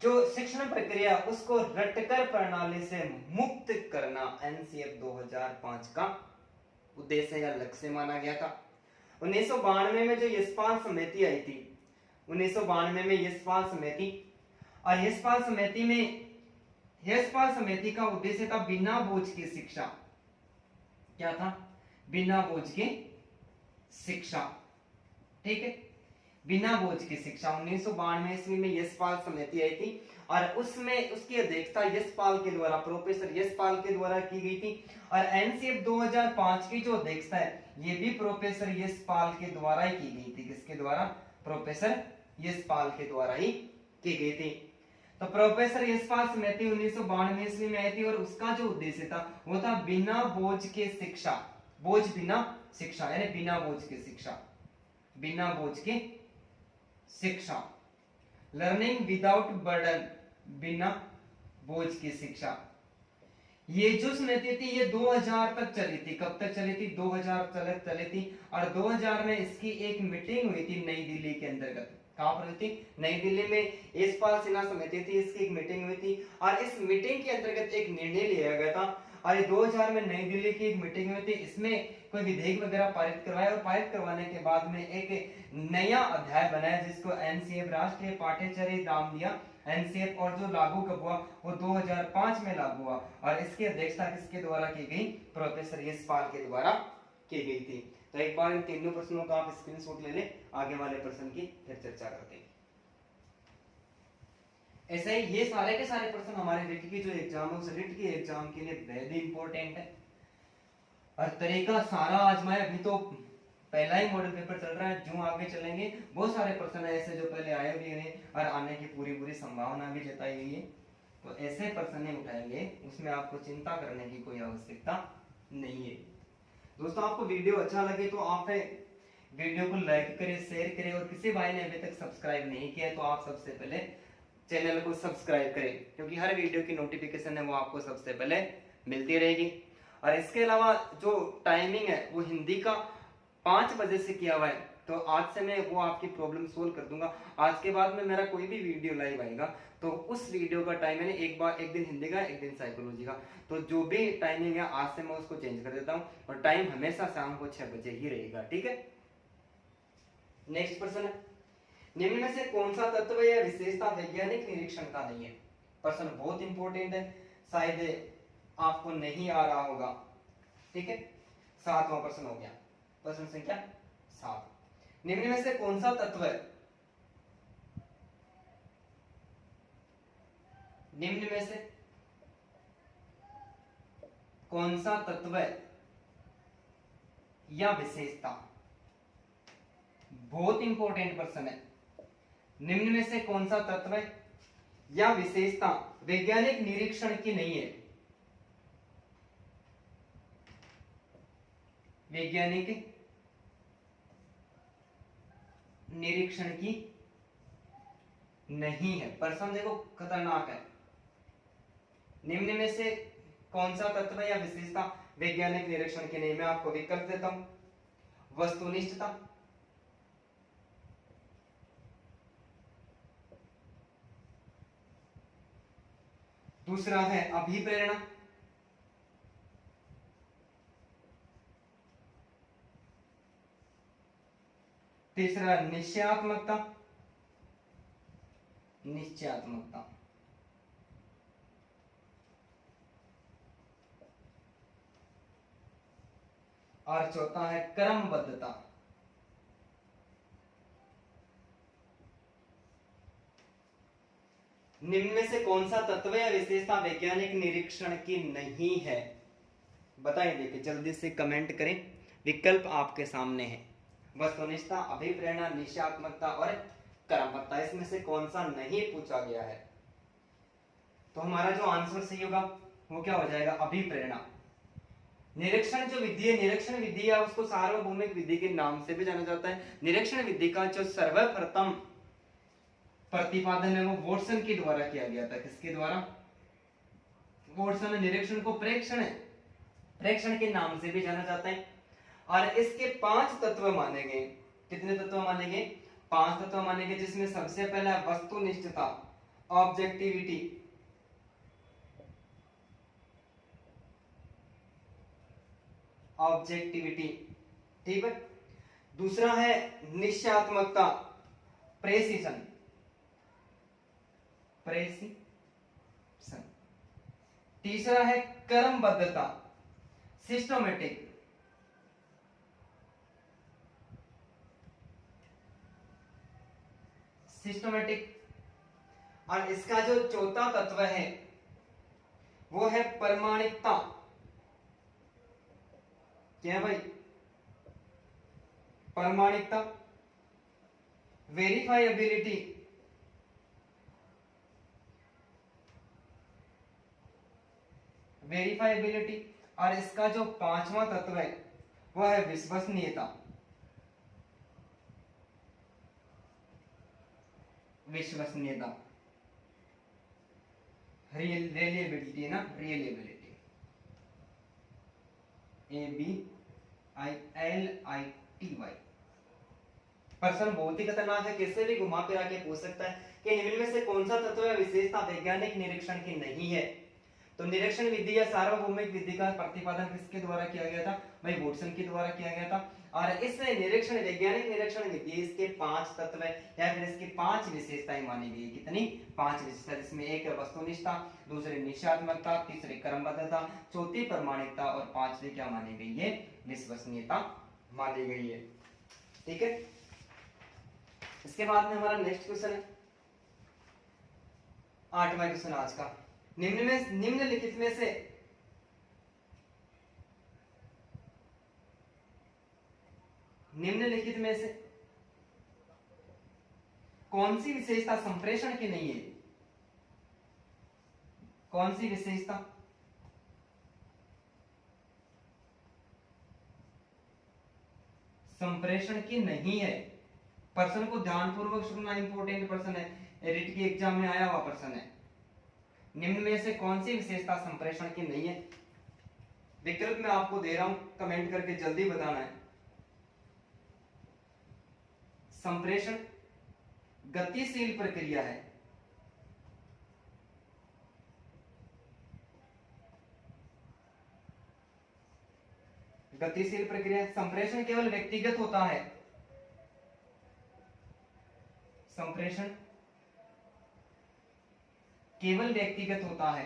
जो शिक्षण प्रक्रिया उसको रटकर प्रणाली से मुक्त करना एनसीएफ 2005 का उद्देश्य या लक्ष्य माना गया था। 1992 में जो यशपाल समिति आई थी, 1992 में यशपाल समिति, और यशपाल समिति का उद्देश्य था बिना बोझ की शिक्षा। क्या था, बिना बोझ की शिक्षा, ठीक है, बिना बोझ की शिक्षा। 1992 ईस्वी में यशपाल समिति आई थी और उसमें उसकी अध्यक्षता यशपाल के द्वारा, प्रोफेसर यशपाल के द्वारा की गई थी। और एनसीएफ 2005 की जो अध्यक्षता है ये भी प्रोफेसर यशपाल के द्वारा ही की गई थी। किसके द्वारा, प्रोफेसर यशपाल के द्वारा ही की गई थी। तो प्रोफेसर यशपाल समिति 1992 ईस्वी में आई थी और उसका जो उद्देश्य था वो था बिना बोझ के शिक्षा, बोझ बिना शिक्षा, यानी बिना बोझ की शिक्षा, बिना बोझ की शिक्षा, लर्निंग विदाउट बर्डन, बिना बोझ की शिक्षा। ये जो समिति थी ये 2000 तक चली थी। कब तक चली थी, 2000 तक चली थी। और 2000 में इसकी एक मीटिंग हुई थी नई दिल्ली के अंतर्गत। कहाँ पर हुई थी? नई दिल्ली में यशपाल सिन्हा समिति थी, इसकी एक मीटिंग हुई थी और इस मीटिंग के अंतर्गत एक निर्णय लिया गया था और 2000 में नई दिल्ली की एक मीटिंग हुई थी, इसमें कोई विधेयक वगैरह पारित करवाया और पारित करवाने के बाद में एक नया अध्याय बनाया जिसको एनसीएफ राष्ट्रीय पाठ्यचर्या नाम दिया एनसीएफ, और जो लागू कब हुआ वो 2005 में लागू हुआ और इसकी अध्यक्षता किसके द्वारा की गई? प्रोफेसर यशपाल के द्वारा की गई थी। तो एक बार इन तीनों प्रश्नों का आप स्क्रीनशॉट ले लें, आगे वाले प्रश्न की फिर चर्चा करते हैं। ऐसे ही ये सारे के सारे प्रश्न हमारे रिट की जो एग्जाम है उस रिट की एग्जाम के लिए बेहद इंपॉर्टेंट है और तरीका सारा आजमाए। अभी तो पहला ही मॉडल पेपर चल रहा है, जो आगे चलेंगे बहुत सारे प्रश्न ऐसे जो पहले आए भी हैं और आने की पूरी संभावना भी जताई हुई है, तो ऐसे प्रश्न नहीं उठाएंगे, उसमें आपको चिंता करने की कोई आवश्यकता नहीं है। दोस्तों आपको वीडियो अच्छा लगे तो आप वीडियो को लाइक करें, शेयर करें और किसी भाई ने अभी तक सब्सक्राइब नहीं किया तो आप सबसे पहले चैनल को सब्सक्राइब करें, क्योंकि हर वीडियो की नोटिफिकेशन है वो आपको सबसे पहले मिलती रहेगी। और इसके अलावा जो टाइमिंग है वो हिंदी का 5 बजे से किया हुआ है, तो आज से मैं वो आपकी प्रॉब्लम सोल्व कर दूंगा। आज के बाद में मेरा कोई भी वीडियो लाइव आएगा तो उस वीडियो का टाइम है एक दिन हिंदी का एक दिन साइकोलॉजी का, तो जो भी टाइमिंग है आज से मैं उसको चेंज कर देता हूँ और टाइम हमेशा शाम को 6 बजे ही रहेगा, ठीक है। नेक्स्ट प्रश्न है, निम्न में से कौन सा तत्व या विशेषता वैज्ञानिक निरीक्षण का नहीं है? प्रश्न बहुत इंपॉर्टेंट है, शायद आपको नहीं आ रहा होगा, ठीक है। 7वां प्रश्न हो गया, प्रश्न संख्या 7। निम्न में से कौन सा तत्व है, निम्न में से कौन सा तत्व या विशेषता, बहुत इंपॉर्टेंट प्रश्न है, निम्न में से कौन सा तत्व या विशेषता वैज्ञानिक निरीक्षण की नहीं है? वैज्ञानिक निरीक्षण की नहीं है। प्रश्न देखो खतरनाक है, निम्न में से कौन सा तत्व या विशेषता वैज्ञानिक निरीक्षण की नहीं? मैं आपको विकल्प देता हूं, वस्तुनिष्ठता, दूसरा है अभिप्रेरणा, तीसरा निश्चयात्मकता, और चौथा है क्रमबद्धता। निम्न में से कौन सा तत्व या विशेषता वैज्ञानिक निरीक्षण की नहीं है? बताइए, देखिए जल्दी से कमेंट करें, विकल्प आपके सामने है, वस्तुनिष्ठता, अभिप्रेरणा, निश्चयात्मकता और क्रमबद्धता, इसमें से कौन सा नहीं पूछा गया है? तो हमारा जो आंसर सही होगा वो क्या हो जाएगा? अभिप्रेरणा। निरीक्षण जो विधि है, निरीक्षण विधि है उसको सार्वभौमिक विधि के नाम से भी जाना जाता है। निरीक्षण विधि का जो सर्वप्रथम प्रतिपादन है वो वॉटसन के द्वारा किया गया था। किसके द्वारा? वॉटसन। निरीक्षण को प्रेक्षण के नाम से भी जाना जाता है और इसके 5 तत्व माने गए। कितने तत्व माने गए? 5 तत्व माने गए, जिसमें सबसे पहला वस्तुनिष्ठता, ऑब्जेक्टिविटी, ठीक है। दूसरा है निश्चयात्मकता, प्रेसिशन, तीसरा है क्रमबद्धता, सिस्टमेटिक, और इसका जो चौथा तत्व है वो है प्रमाणिकता। क्या है भाई? प्रमाणिकता, वेरीफाइबिलिटी, और इसका जो 5वां तत्व है वो है विश्वसनीयता। रिलेबिलिटी ना, रिलेबिलिटी, ABILITY। प्रश्न बहुत ही खतरनाक है, कैसे भी घुमा फिरा के पूछ सकता है कि निम्न में से कौन सा तत्व या विशेषता वैज्ञानिक निरीक्षण की नहीं है। तो निरीक्षण विधि या सार्वभौमिक विधि का प्रतिपादन किसके द्वारा किया गया था? भाई वॉटसन के द्वारा किया गया था। और इस निरीक्षण वैज्ञानिक निरीक्षण विधि इसके 5 तत्व या फिर इसकी 5 विशेषताएं मानी गई। कितनी? 5 विशेषता, जिसमें एक है वस्तुनिष्ठता, दूसरी निश्चयात्मकता, तीसरी क्रमबद्धता, चौथी प्रामाणिकता और पांचवी क्या मानी गई है? विश्वसनीयता मानी गई है। ठीक है, इसके बाद में हमारा नेक्स्ट क्वेश्चन है 8वां क्वेश्चन आज का। निम्नलिखित में से कौन सी विशेषता संप्रेषण की नहीं है? कौन सी विशेषता संप्रेषण की नहीं है? प्रश्न को ध्यानपूर्वक सुनना, इंपॉर्टेंट प्रश्न है, रीट की एग्जाम में आया हुआ प्रश्न है। निम्न में से कौन सी विशेषता संप्रेषण की नहीं है? विकल्प मैं आपको दे रहा हूं, कमेंट करके जल्दी बताना है। संप्रेषण गतिशील प्रक्रिया है, गतिशील प्रक्रिया। संप्रेषण केवल व्यक्तिगत होता है, संप्रेषण केवल व्यक्तिगत होता है।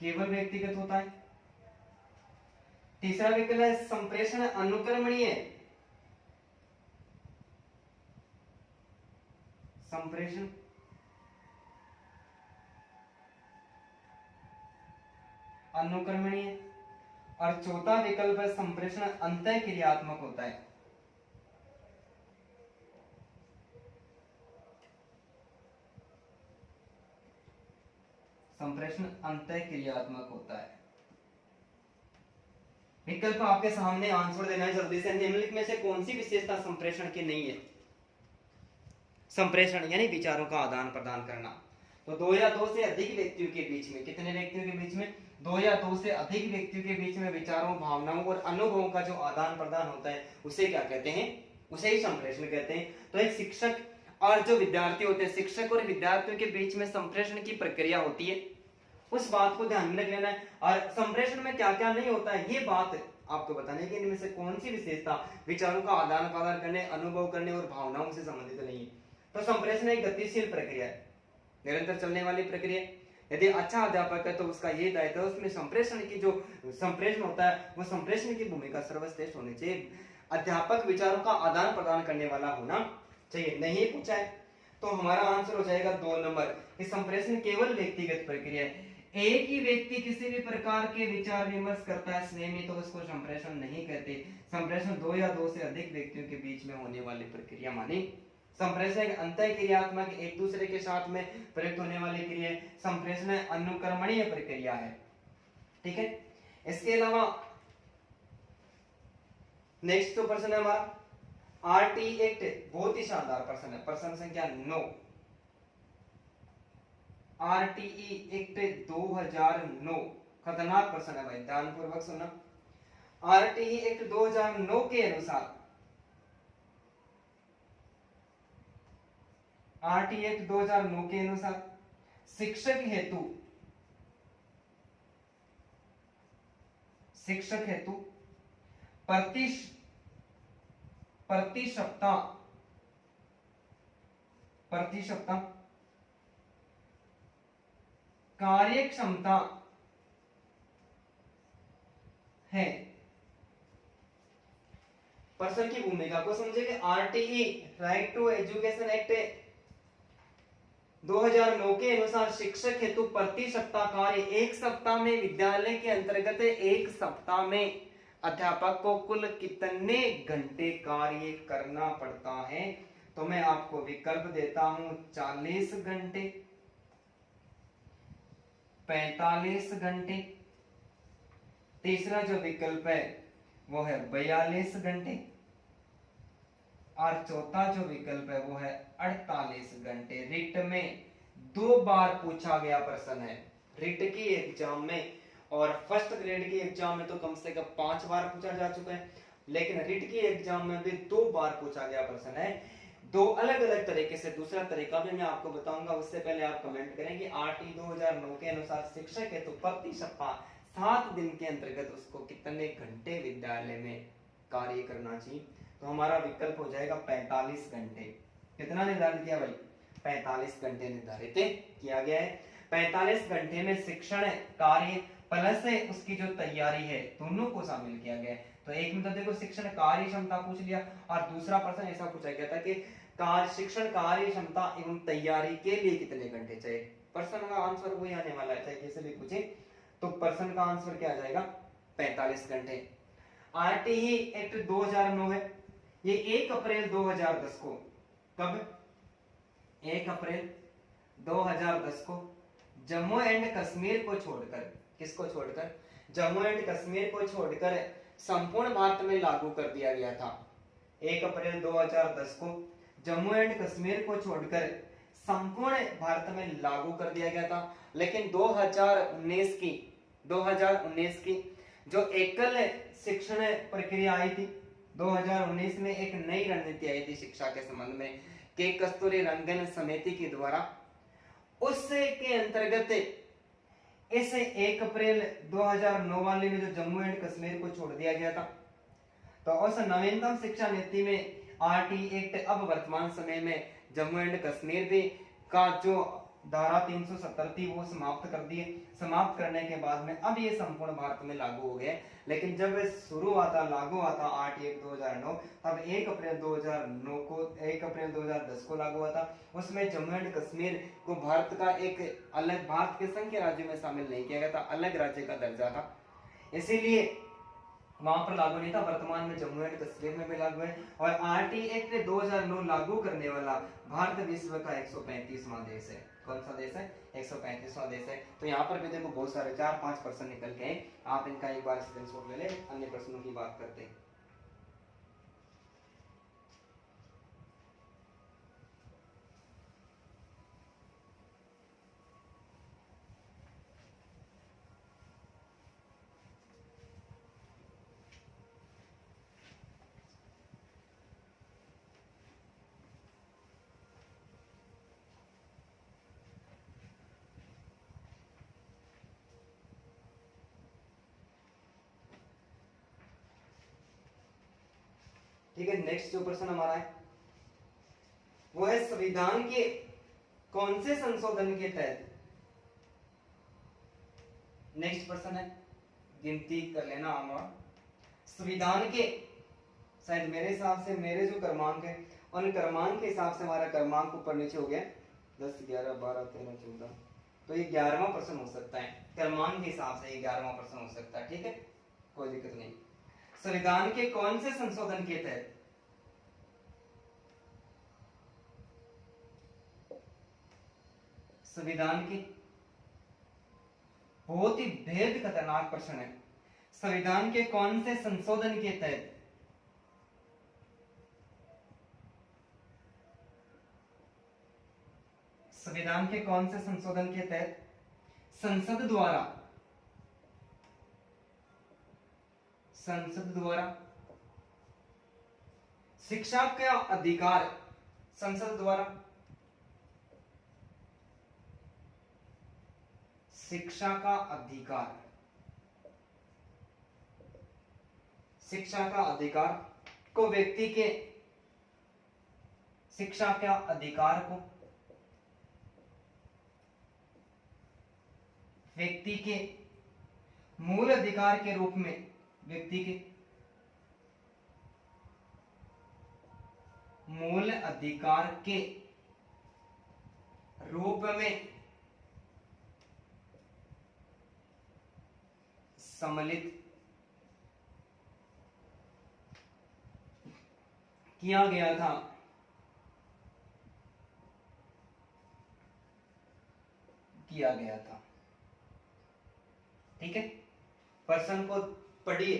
केवल व्यक्तिगत होता है। तीसरा विकल्प है संप्रेषण अनुक्रमणीय। संप्रेषण अनुक्रमणीय। और चौथा विकल्प है संप्रेषण अंतःक्रियात्मक होता है। संप्रेषण अंतःक्रियात्मक होता है। विकल्प आपके सामने, आंसर देना है जल्दी से। निम्नलिखित में से कौन सी विशेषता संप्रेषण की नहीं है? संप्रेषण यानी विचारों का आदान प्रदान करना। तो 2 या 2 से अधिक व्यक्तियों के बीच में, कितने व्यक्तियों के बीच में? 2 या 2 से अधिक व्यक्तियों के बीच में विचारों, भावनाओं और अनुभवों का जो आदान प्रदान होता है उसे क्या कहते हैं? उसे ही संप्रेषण कहते हैं। तो एक शिक्षक और जो विद्यार्थी होते हैं, शिक्षक और विद्यार्थियों के बीच में संप्रेषण की प्रक्रिया होती है, उस बात को ध्यान में रख लेना है। और संप्रेषण में क्या क्या नहीं होता है, ये बात आपको बताने की इनमें से कौन सी विशेषता विचारों का आदान प्रदान करने, अनुभव करने और भावनाओं से संबंधित नहीं है। तो संप्रेषण एक गतिशील प्रक्रिया है, निरंतर चलने वाली प्रक्रिया। यदि अच्छा अध्यापक है तो उसका ये दायित्व है उसमें संप्रेषण की जो संप्रेषण होता है वो संप्रेषण की भूमिका सर्वश्रेष्ठ होनी चाहिए। अध्यापक विचारों का आदान प्रदान करने वाला होना चाहिए। नहीं पूछा है तो हमारा आंसर हो जाएगा 2 नंबर कि संप्रेषण केवल व्यक्तिगत प्रक्रिया है। एक ही व्यक्ति किसी भी प्रकार के विचार विमर्श करता है स्वयं, तो उसको संप्रेषण नहीं कहते। संप्रेषण 2 या 2 से अधिक व्यक्तियों के बीच में होने वाली प्रक्रिया मानी। संप्रेषण एक अंतःक्रियात्मक, एक दूसरे के साथ में प्रयुक्त होने वाली क्रिया। संप्रेषण अनुक्रमणीय प्रक्रिया है। ठीक है, इसके अलावा नेक्स्ट तो प्रश्न है हमारा आरटी एक्ट, बहुत ही शानदार प्रश्न है, प्रश्न संख्या 9। आरटीई एक्ट 2009 खतरनाक प्रश्न है भाई, ध्यानपूर्वक सुनना। आरटीई एक्ट 2009 के अनुसार, आरटीई एक्ट 2009 के अनुसार शिक्षक हेतु प्रति सप्ताह कार्यक्षमता है। पर्सन की भूमिका को समझेंगे। RTE right to education act 2009 के अनुसार शिक्षक हेतु प्रति सप्ताह कार्य, एक सप्ताह में विद्यालय के अंतर्गत एक सप्ताह में अध्यापक को कुल कितने घंटे कार्य करना पड़ता है? तो मैं आपको विकल्प देता हूं 40 घंटे, 45 घंटे, तीसरा जो विकल्प है वो है 42 घंटे, और चौथा जो विकल्प है वो है 48 घंटे। रिट में 2 बार पूछा गया प्रश्न है, रिट की एग्जाम में और फर्स्ट ग्रेड के एग्जाम में तो कम से कम 5 बार पूछा जा चुका है, लेकिन रिट के एग्जाम में भी 2 बार पूछा गया प्रश्न है, 2 अलग अलग तरीके से। दूसरा तरीका भी मैं आपको बताऊंगा, उससे पहले आप कमेंट करें कि आरटी 2009 के अनुसार शिक्षक है तो प्रति सप्ताह 7 दिन के अंतर्गत उसको कितने घंटे विद्यालय में कार्य करना चाहिए। तो हमारा विकल्प हो जाएगा 45 घंटे। कितना निर्धारित किया भाई? 45 घंटे निर्धारित किया गया है। 45 घंटे में शिक्षण कार्य प्लस उसकी जो तैयारी है दोनों को शामिल किया गया है। तो एक में तो देखो शिक्षण कार्य क्षमता पूछ लिया, और दूसरा प्रश्न ऐसा पूछा गया था कि शिक्षण कार्य क्षमता एवं तैयारी के लिए कितने घंटे चाहिए। प्रश्न का आंसर वही आने वाला है, चाहे कैसे भी पूछे। तो प्रश्न का आंसर क्या आ जाएगा? 45 घंटे। आरटीई एक्ट 2009 है, ये 1 अप्रैल 2010 को, कब? 1 अप्रैल 2010 को जम्मू एंड कश्मीर को छोड़कर, किसको छोड़कर? जम्मू एंड कश्मीर को छोड़कर संपूर्ण भारत में लागू कर दिया गया था। 1 अप्रैल 2010 को जम्मू एंड कश्मीर को छोड़कर संपूर्ण भारत में लागू कर दिया गया था। लेकिन 2019 की जो एकल शिक्षण प्रक्रिया आई थी, 2019 में एक नई रणनीति आई थी शिक्षा के संबंध में के कस्तूरी रंगन समिति के द्वारा, उससे के अंतर्गत इस 1 अप्रैल 2009 वाले में जो जम्मू एंड कश्मीर को छोड़ दिया गया था, तो उस नवीनतम शिक्षा नीति में आरटी एक्ट अब वर्तमान समय में जम्मू एंड कश्मीर भी का जो धारा 370 थी वो समाप्त कर दिए। समाप्त करने के बाद में अब ये संपूर्ण भारत में लागू हो गए। लेकिन जब शुरू हुआ था, लागू हुआ था आरटी एक्ट 2009, तब 1 अप्रैल 2010 को लागू हुआ था। उसमें जम्मू एंड कश्मीर को भारत का एक अलग, भारत के संघ के राज्य में शामिल नहीं किया गया था, अलग राज्य का दर्जा था, इसीलिए वहां पर लागू नहीं था। वर्तमान में जम्मू एंड कश्मीर में भी लागू है। और आरटी एक्ट 2009 लागू करने वाला भारत विश्व का 135वां देश है। कौन सा देश है? 135वां देश है। तो यहाँ पर भी देखो बहुत सारे 4-5 प्रश्न निकल के हैं, आप इनका एक बार स्क्रीनशॉट ले लें, अन्य प्रश्नों की बात करते हैं। ठीक है, नेक्स्ट जो प्रश्न हमारा है वो है संविधान के कौन से संशोधन के तहत, नेक्स्ट प्रश्न है, गिनती कर लेना हमारा, संविधान के, शायद मेरे हिसाब से मेरे जो क्रमांक है उन क्रमांक के हिसाब से हमारा क्रमांक ऊपर नीचे हो गया 10, 11, 12, 13, 14, तो ये 11वां प्रश्न हो सकता है। क्रमांक के हिसाब से ये 11वां प्रश्न हो सकता है। ठीक है, कोई दिक्कत नहीं। संविधान के कौन से संशोधन के तहत, संविधान के, बहुत ही बेहद खतरनाक प्रश्न है, संविधान के कौन से संशोधन के तहत संविधान के कौन से संशोधन के तहत संसद द्वारा शिक्षा का अधिकार, संसद द्वारा शिक्षा का अधिकार, शिक्षा का अधिकार को व्यक्ति के, शिक्षा का अधिकार को व्यक्ति के मूल अधिकार के रूप में, व्यक्ति के मूल अधिकार के रूप में सम्मिलित किया गया था। ठीक है, प्रश्न को पढ़िए।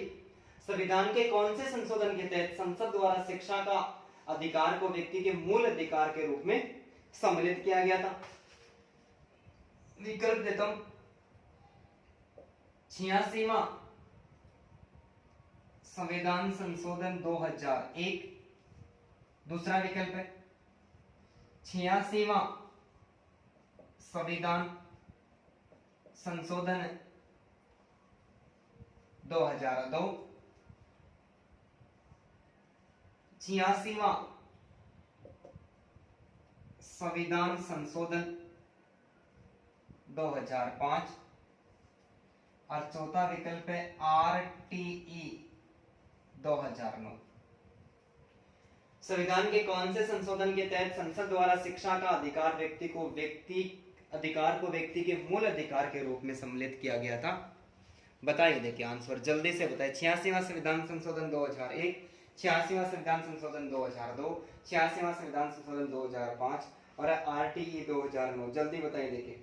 संविधान के कौन से संशोधन के तहत संसद द्वारा शिक्षा का अधिकार को व्यक्ति के मूल अधिकार के रूप में सम्मिलित किया गया था? विकल्प देता हूं, 86वां संविधान संशोधन 2001 दूसरा विकल्प है। 86वां संविधान संशोधन 2002, 86वां संविधान संशोधन 2005 और चौथा विकल्प है RTE 2009। संविधान के कौन से संशोधन के तहत संसद द्वारा शिक्षा का अधिकार व्यक्ति के मूल अधिकार के रूप में सम्मिलित किया गया था? बताइए, देखिए आंसर जल्दी से बताइए। 86वां संविधान संशोधन 2001, 86वां संविधान संशोधन 2002, 86वां संविधान संशोधन 2005 और RTE 2009। जल्दी बताइए, देखिए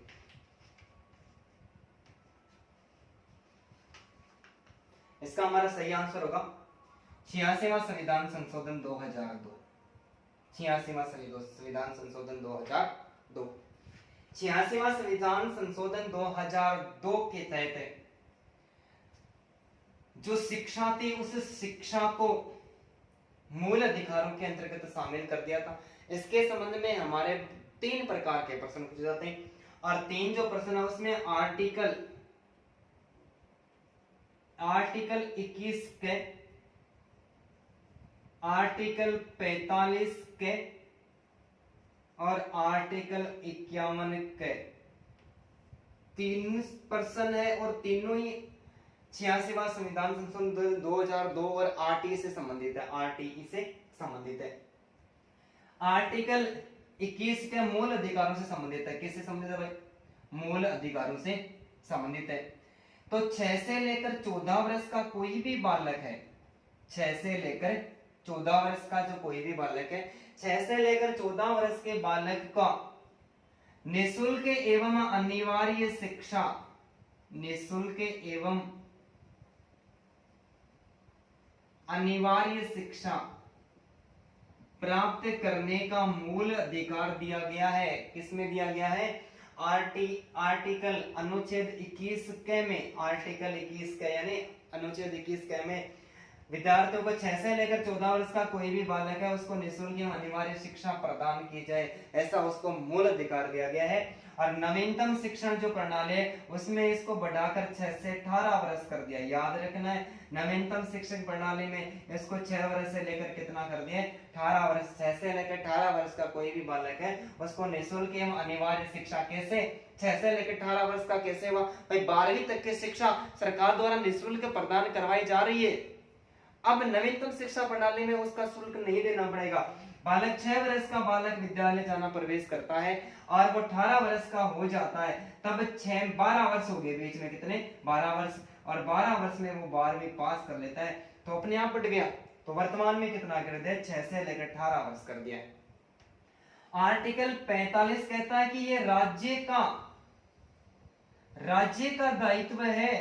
इसका हमारा सही आंसर होगा 86वां संविधान संशोधन 2002। 86वां संविधान संशोधन 2002। 86वां संविधान संशोधन 2002 के तहत जो शिक्षा थी उस शिक्षा को मूल अधिकारों के अंतर्गत शामिल कर दिया था। इसके संबंध में हमारे 3 प्रकार के प्रश्न पूछे जाते हैं और 3 जो प्रश्न है उसमें आर्टिकल 21 के, आर्टिकल 45 के और आर्टिकल 51 के 3 प्रश्न है और तीनों ही 86वां संविधान संशोधन 2002 और RTE से संबंधित है। RTE से संबंधित है। आर्टिकल 21 के मूल अधिकारों से संबंधित है। किससे संबंधित है भाई? मूल अधिकारों से संबंधित है। तो 6 से लेकर 14 वर्ष का कोई भी बालक है, 6 से लेकर 14 वर्ष का जो कोई भी बालक है, 6 से लेकर 14 वर्ष के बालक का निःशुल्क एवं अनिवार्य शिक्षा, निःशुल्क एवं अनिवार्य शिक्षा प्राप्त करने का मूल अधिकार दिया गया है। किसमें दिया गया है? आर्टिकल अनुच्छेद 21 के में, आर्टिकल 21 के यानी अनुच्छेद 21 के में विद्यार्थियों को 6 से लेकर 14 वर्ष का कोई भी बालक है उसको निःशुल्क एवं अनिवार्य शिक्षा प्रदान की जाए, ऐसा उसको मूल अधिकार दिया गया है। और नवीनतम शिक्षण जो प्रणाली है उसमें इसको बढ़ाकर 6 से 18 वर्ष कर दिया। याद रखना है, नवीनतम शिक्षण प्रणाली में इसको 6 वर्ष से लेकर कितना कर दिया? 18 वर्ष। 6 से लेकर 18 वर्ष का कोई भी बालक है उसको निःशुल्क एवं अनिवार्य शिक्षा, कैसे 6 से लेकर 18 वर्ष का कैसे हुआ भाई? 12वीं तक की शिक्षा सरकार द्वारा निःशुल्क प्रदान करवाई जा रही है। अब नवीनतम शिक्षा प्रणाली में उसका शुल्क नहीं देना पड़ेगा। बालक 6 वर्ष का बालक विद्यालय जाना प्रवेश करता है और वो 18 वर्ष का हो जाता है, तब 12 वर्ष हो गए, बीच में कितने? 12 वर्ष। और 12 वर्ष में वो 12वीं पास कर लेता है तो अपने आप बढ़ गया। तो वर्तमान में कितना कर दिया? 6 से लेकर 18 वर्ष कर दिया। आर्टिकल 45 कहता है कि ये राज्य का दायित्व है।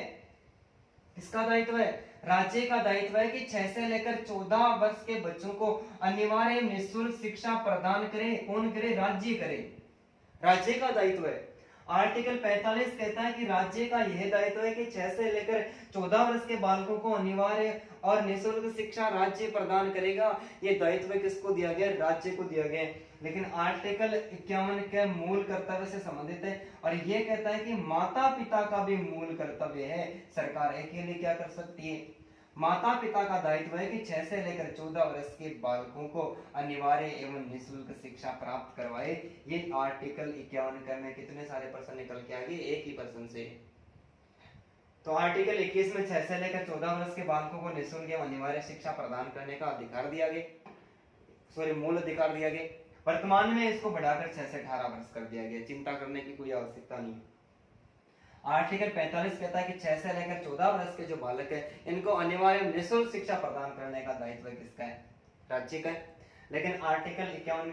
किसका दायित्व है? राज्य का दायित्व है कि 6 से लेकर 14 वर्ष के बच्चों को अनिवार्य निःशुल्क शिक्षा प्रदान करे। कौन करे? राज्य करे। राज्य का दायित्व है। आर्टिकल 45 कहता है कि राज्य का यह दायित्व है कि 6 से लेकर 14 वर्ष के बालकों को अनिवार्य और निःशुल्क शिक्षा राज्य प्रदान करेगा। ये दायित्व किसको दिया गया? राज्य को दिया गया। लेकिन आर्टिकल 51 के मूल कर्तव्य से संबंधित है और ये कहता है कि माता पिता का भी मूल कर्तव्य है। सरकार अकेले क्या कर सकती है? माता पिता का दायित्व है कि 6 से लेकर 14 वर्ष के बालकों को अनिवार्य एवं निःशुल्क शिक्षा प्राप्त करवाए। ये आर्टिकल 51 में कितने सारे प्रश्न निकल के आ गए? एक ही प्रश्न से। तो आर्टिकल 21 में 6 से लेकर 14 वर्ष के बालकों को निःशुल्क एवं अनिवार्य शिक्षा प्रदान करने का अधिकार दिया गया, सॉरी मूल अधिकार दिया गया। वर्तमान में इसको बढ़ाकर 6 से 18 वर्ष कर दिया गया। चिंता करने की कोई आवश्यकता नहीं। आर्टिकल 45 कहता है कि 6 से लेकर 14 वर्ष के जो बालक है इनको अनिवार्य निःशुल्क शिक्षा प्रदान करने का दायित्व किसका है? राज्य का है। लेकिन आर्टिकल 51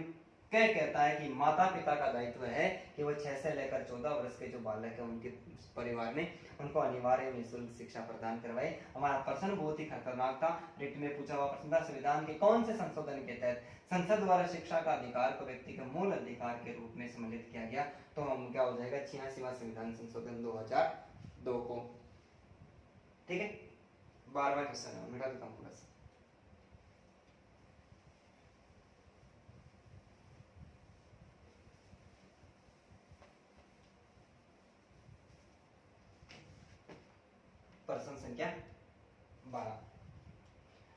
कहता है कि माता पिता का दायित्व है कि वो 6 से लेकर 14 वर्ष के जो बालक है उनके परिवार में उनको अनिवार्य निःशुल्क शिक्षा प्रदान करवाए। हमारा प्रश्न बहुत ही खतरनाक था, रिट में पूछा हुआ प्रश्न था। संविधान के कौन से संशोधन के तहत संसद द्वारा शिक्षा का अधिकार को व्यक्ति के मूल अधिकार के रूप में सम्मिलित किया गया? तो हम क्या हो जाएगा? 86वां संविधान संशोधन 2002 को। ठीक है, 12वां क्वेश्चन है, मिटा देता हूँ पूरा सा। प्रश्न संख्या 12।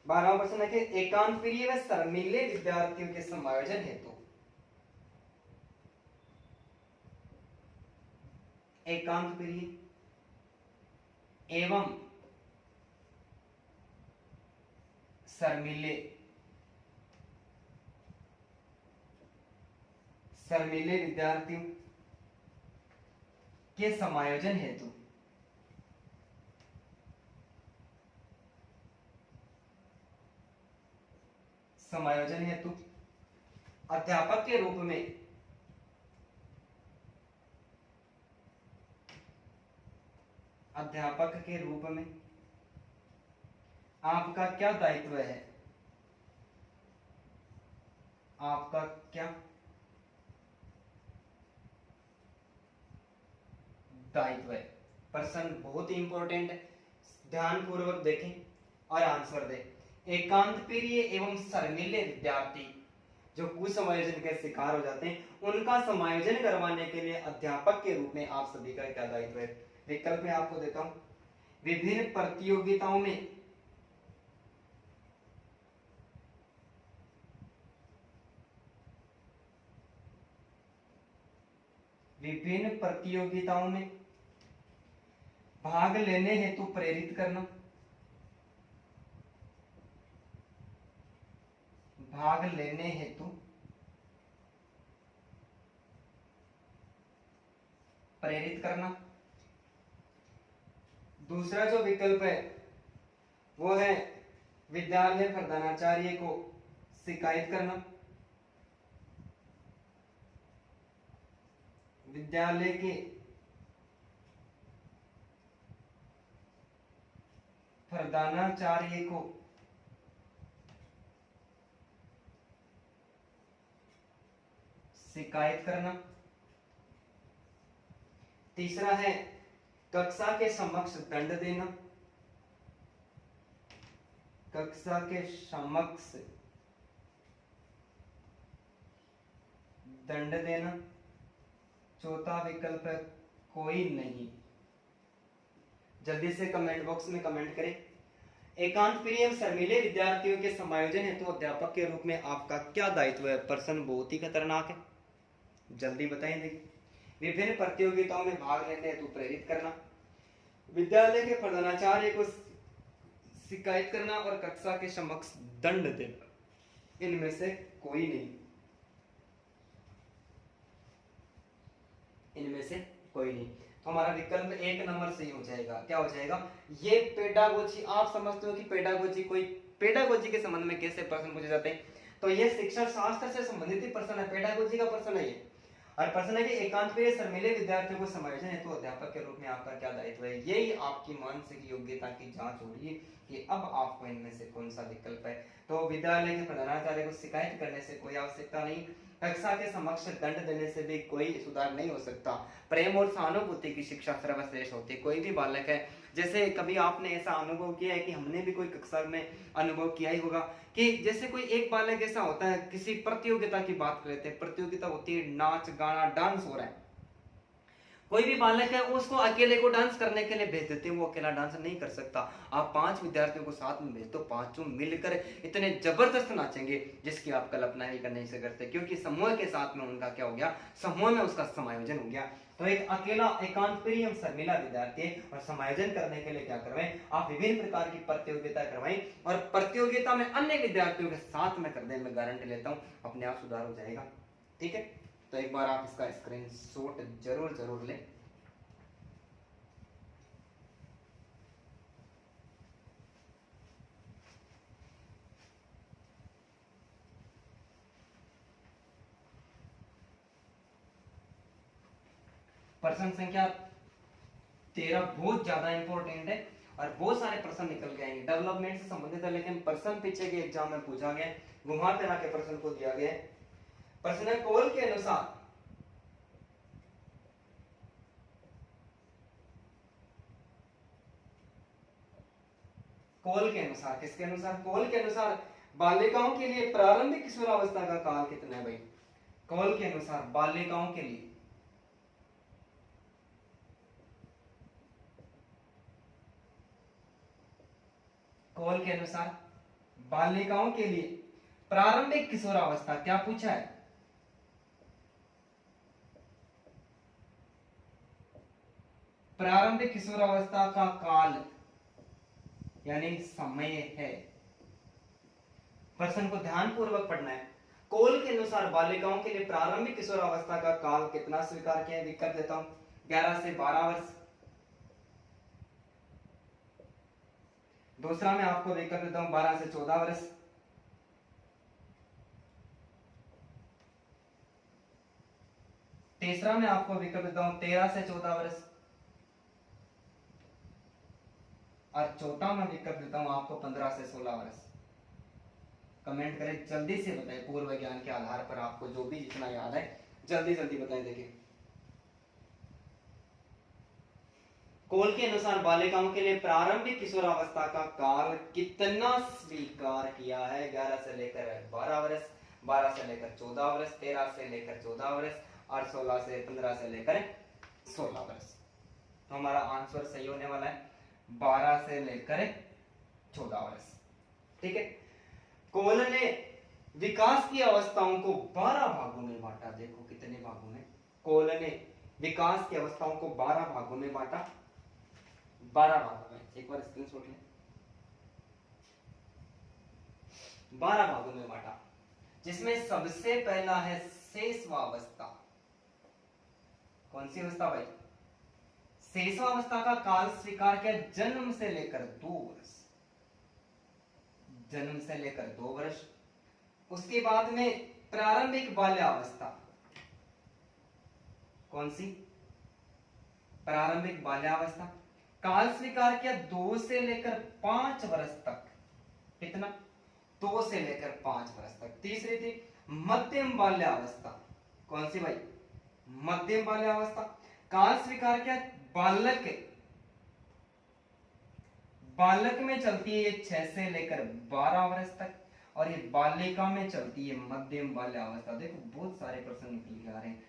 12वां प्रश्न है कि एकांत प्रिय व शर्मीले विद्यार्थियों के समायोजन हेतु एकांत प्रिय एवं शर्मीले विद्यार्थियों के समायोजन हेतु अध्यापक के रूप में आपका क्या दायित्व है, आपका क्या दायित्व है। प्रश्न बहुत ही इंपॉर्टेंट है, ध्यान पूर्वक देखें और आंसर दें। एकांत प्रिय एवं शर्मीले विद्यार्थी जो कुसमायोजन के शिकार हो जाते हैं, उनका समायोजन करवाने के लिए अध्यापक के रूप में आप सभी का क्या दायित्व है। विकल्प में आपको देता हूं, विभिन्न प्रतियोगिताओं में भाग लेने हेतु प्रेरित करना, भाग लेने हेतु प्रेरित करना। दूसरा जो विकल्प है वो है विद्यालय प्रधानाचार्य को शिकायत करना, विद्यालय के प्रधानाचार्य को शिकायत करना। तीसरा है कक्षा के समक्ष दंड देना, कक्षा के समक्ष दंड देना। चौथा विकल्प है कोई नहीं। जल्दी से कमेंट बॉक्स में कमेंट करें। एकांत प्रिय शर्मीले विद्यार्थियों के समायोजन हेतु तो अध्यापक के रूप में आपका क्या दायित्व है। प्रश्न बहुत ही खतरनाक है, जल्दी बताएं। देखिए, विभिन्न प्रतियोगिताओं में भाग लेने हेतु प्रेरित करना, विद्यालय के प्रधानाचार्य को शिकायत करना और कक्षा के समक्ष दंड देना। इनमें से कोई नहीं, इनमें से कोई नहीं। तो हमारा विकल्प 1 नंबर सही हो जाएगा। क्या हो जाएगा? ये पेडागोजी, आप समझते हो कि पेडागोजी के संबंध में कैसे प्रश्न पूछे जाते हैं, तो ये शिक्षा शास्त्र से संबंधित ही प्रश्न है, पेडागोजी का प्रश्न है ये। और प्रश्न है कि एकांत प्रिय शर्मीले विद्यार्थियों को समायोजन हेतु तो अध्यापक के रूप में आपका क्या दायित्व है। यही आपकी मानसिक योग्यता की जांच हो रही है कि अब आपको इनमें से कौन सा विकल्प है। तो विद्यालय के प्रधानाचार्य को शिकायत करने से कोई आवश्यकता नहीं, कक्षा के समक्ष दंड देने से भी कोई सुधार नहीं हो सकता। प्रेम और सहानुभूति की शिक्षा सर्वश्रेष्ठ होती है। कोई भी बालक है, जैसे कभी आपने ऐसा अनुभव किया है कि हमने भी कोई कक्षा में अनुभव किया ही होगा कि जैसे कोई एक बालक ऐसा होता है, किसी प्रतियोगिता की बात कर लेते हैं, प्रतियोगिता होती है, नाच गाना डांस हो रहा है, कोई भी बालक है उसको अकेले को डांस करने के लिए भेज देते हैं, वो अकेला डांस नहीं कर सकता। आप 5 विद्यार्थियों को साथ में भेज दो, 5 मिलकर इतने जबरदस्त नाचेंगे जिसकी आप कल्पना ही कर नहीं सकते, क्योंकि समूह के साथ में उनका क्या हो गया, समूह में उसका समायोजन हो गया। तो एक अकेला एकांत प्रिय शर्मिला विद्यार्थी और समायोजन करने के लिए क्या करवाएं, आप विभिन्न प्रकार की प्रतियोगिता करवाएं और प्रतियोगिता में अन्य विद्यार्थियों के साथ में कर दें। मैं गारंटी लेता हूं अपने आप सुधार हो जाएगा। ठीक है, तो एक बार आप इसका स्क्रीनशॉट जरूर लें। प्रश्न संख्या 13 बहुत ज्यादा इंपॉर्टेंट है और बहुत सारे प्रश्न निकल के आएंगे, डेवलपमेंट से संबंधित है, लेकिन प्रश्न पीछे के एग्जाम में पूछा गया, घुमा फिरा के प्रश्न को दिया गया है। प्रश्न है कोल के अनुसार कॉल के अनुसार, किसके अनुसार? कॉल के अनुसार बालिकाओं के लिए प्रारंभिक किशोरावस्था का काल कितना है भाई? कॉल के अनुसार बालिकाओं के लिए कॉल के अनुसार बालिकाओं के लिए प्रारंभिक किशोरावस्था क्या पूछा है? प्रारंभिक किशोरावस्था का काल यानी समय है। प्रश्न को ध्यानपूर्वक पढ़ना है। कॉल के अनुसार बालिकाओं के लिए प्रारंभिक किशोरावस्था का काल कितना स्वीकार किया है? विकल्प देता हूं, 11 से 12 वर्ष। दूसरा मैं आपको विकल्प देता हूं, 12 से 14 वर्ष। तीसरा मैं आपको विकल्प देता हूं, 13 से 14 वर्ष। और चौथा मैं विकल्प देता हूं आपको 15 से 16 वर्ष। कमेंट करें, जल्दी से बताएं, पूर्व ज्ञान के आधार पर आपको जो भी जितना याद है जल्दी जल्दी बताएं। देखिए, कॉल के अनुसार बालिकाओं के लिए प्रारंभिक किशोरावस्था का काल कितना स्वीकार किया है? 11 से लेकर 12 वर्ष, 12 से लेकर 14 वर्ष, 13 से लेकर 14 वर्ष और 16 से 15 से लेकर 16 वर्ष। तो हमारा आंसर सही होने वाला है 12 से लेकर 14 वर्ष। ठीक है। कॉल ने विकास की अवस्थाओं को 12 भागों में बांटा। देखो कितने भागों में कॉल ने विकास की अवस्थाओं को 12 भागों में बांटा। 12 भागों में, एक बार स्क्रीनशॉट लें। 12 भागों में बांटा, जिसमें सबसे पहला है शेषवावस्था। कौन सी अवस्था भाई? शेषवावस्था का काल स्वीकार किया जन्म से लेकर 2 वर्ष। जन्म से लेकर 2 वर्ष। उसके बाद में प्रारंभिक बाल्यावस्था। कौन सी? प्रारंभिक बाल्यावस्था काल स्वीकार किया 2 से लेकर 5 वर्ष तक। कितना? 2 से लेकर 5 वर्ष तक। तीसरी थी मध्यम बाल्यावस्था। कौन सी भाई? मध्यम बाल्यावस्था काल स्वीकार किया बालक में चलती है ये 6 से लेकर 12 वर्ष तक, और ये बालिका में चलती है मध्यम बाल्यावस्था। देखो बहुत सारे प्रश्न निकल के आ रहे हैं,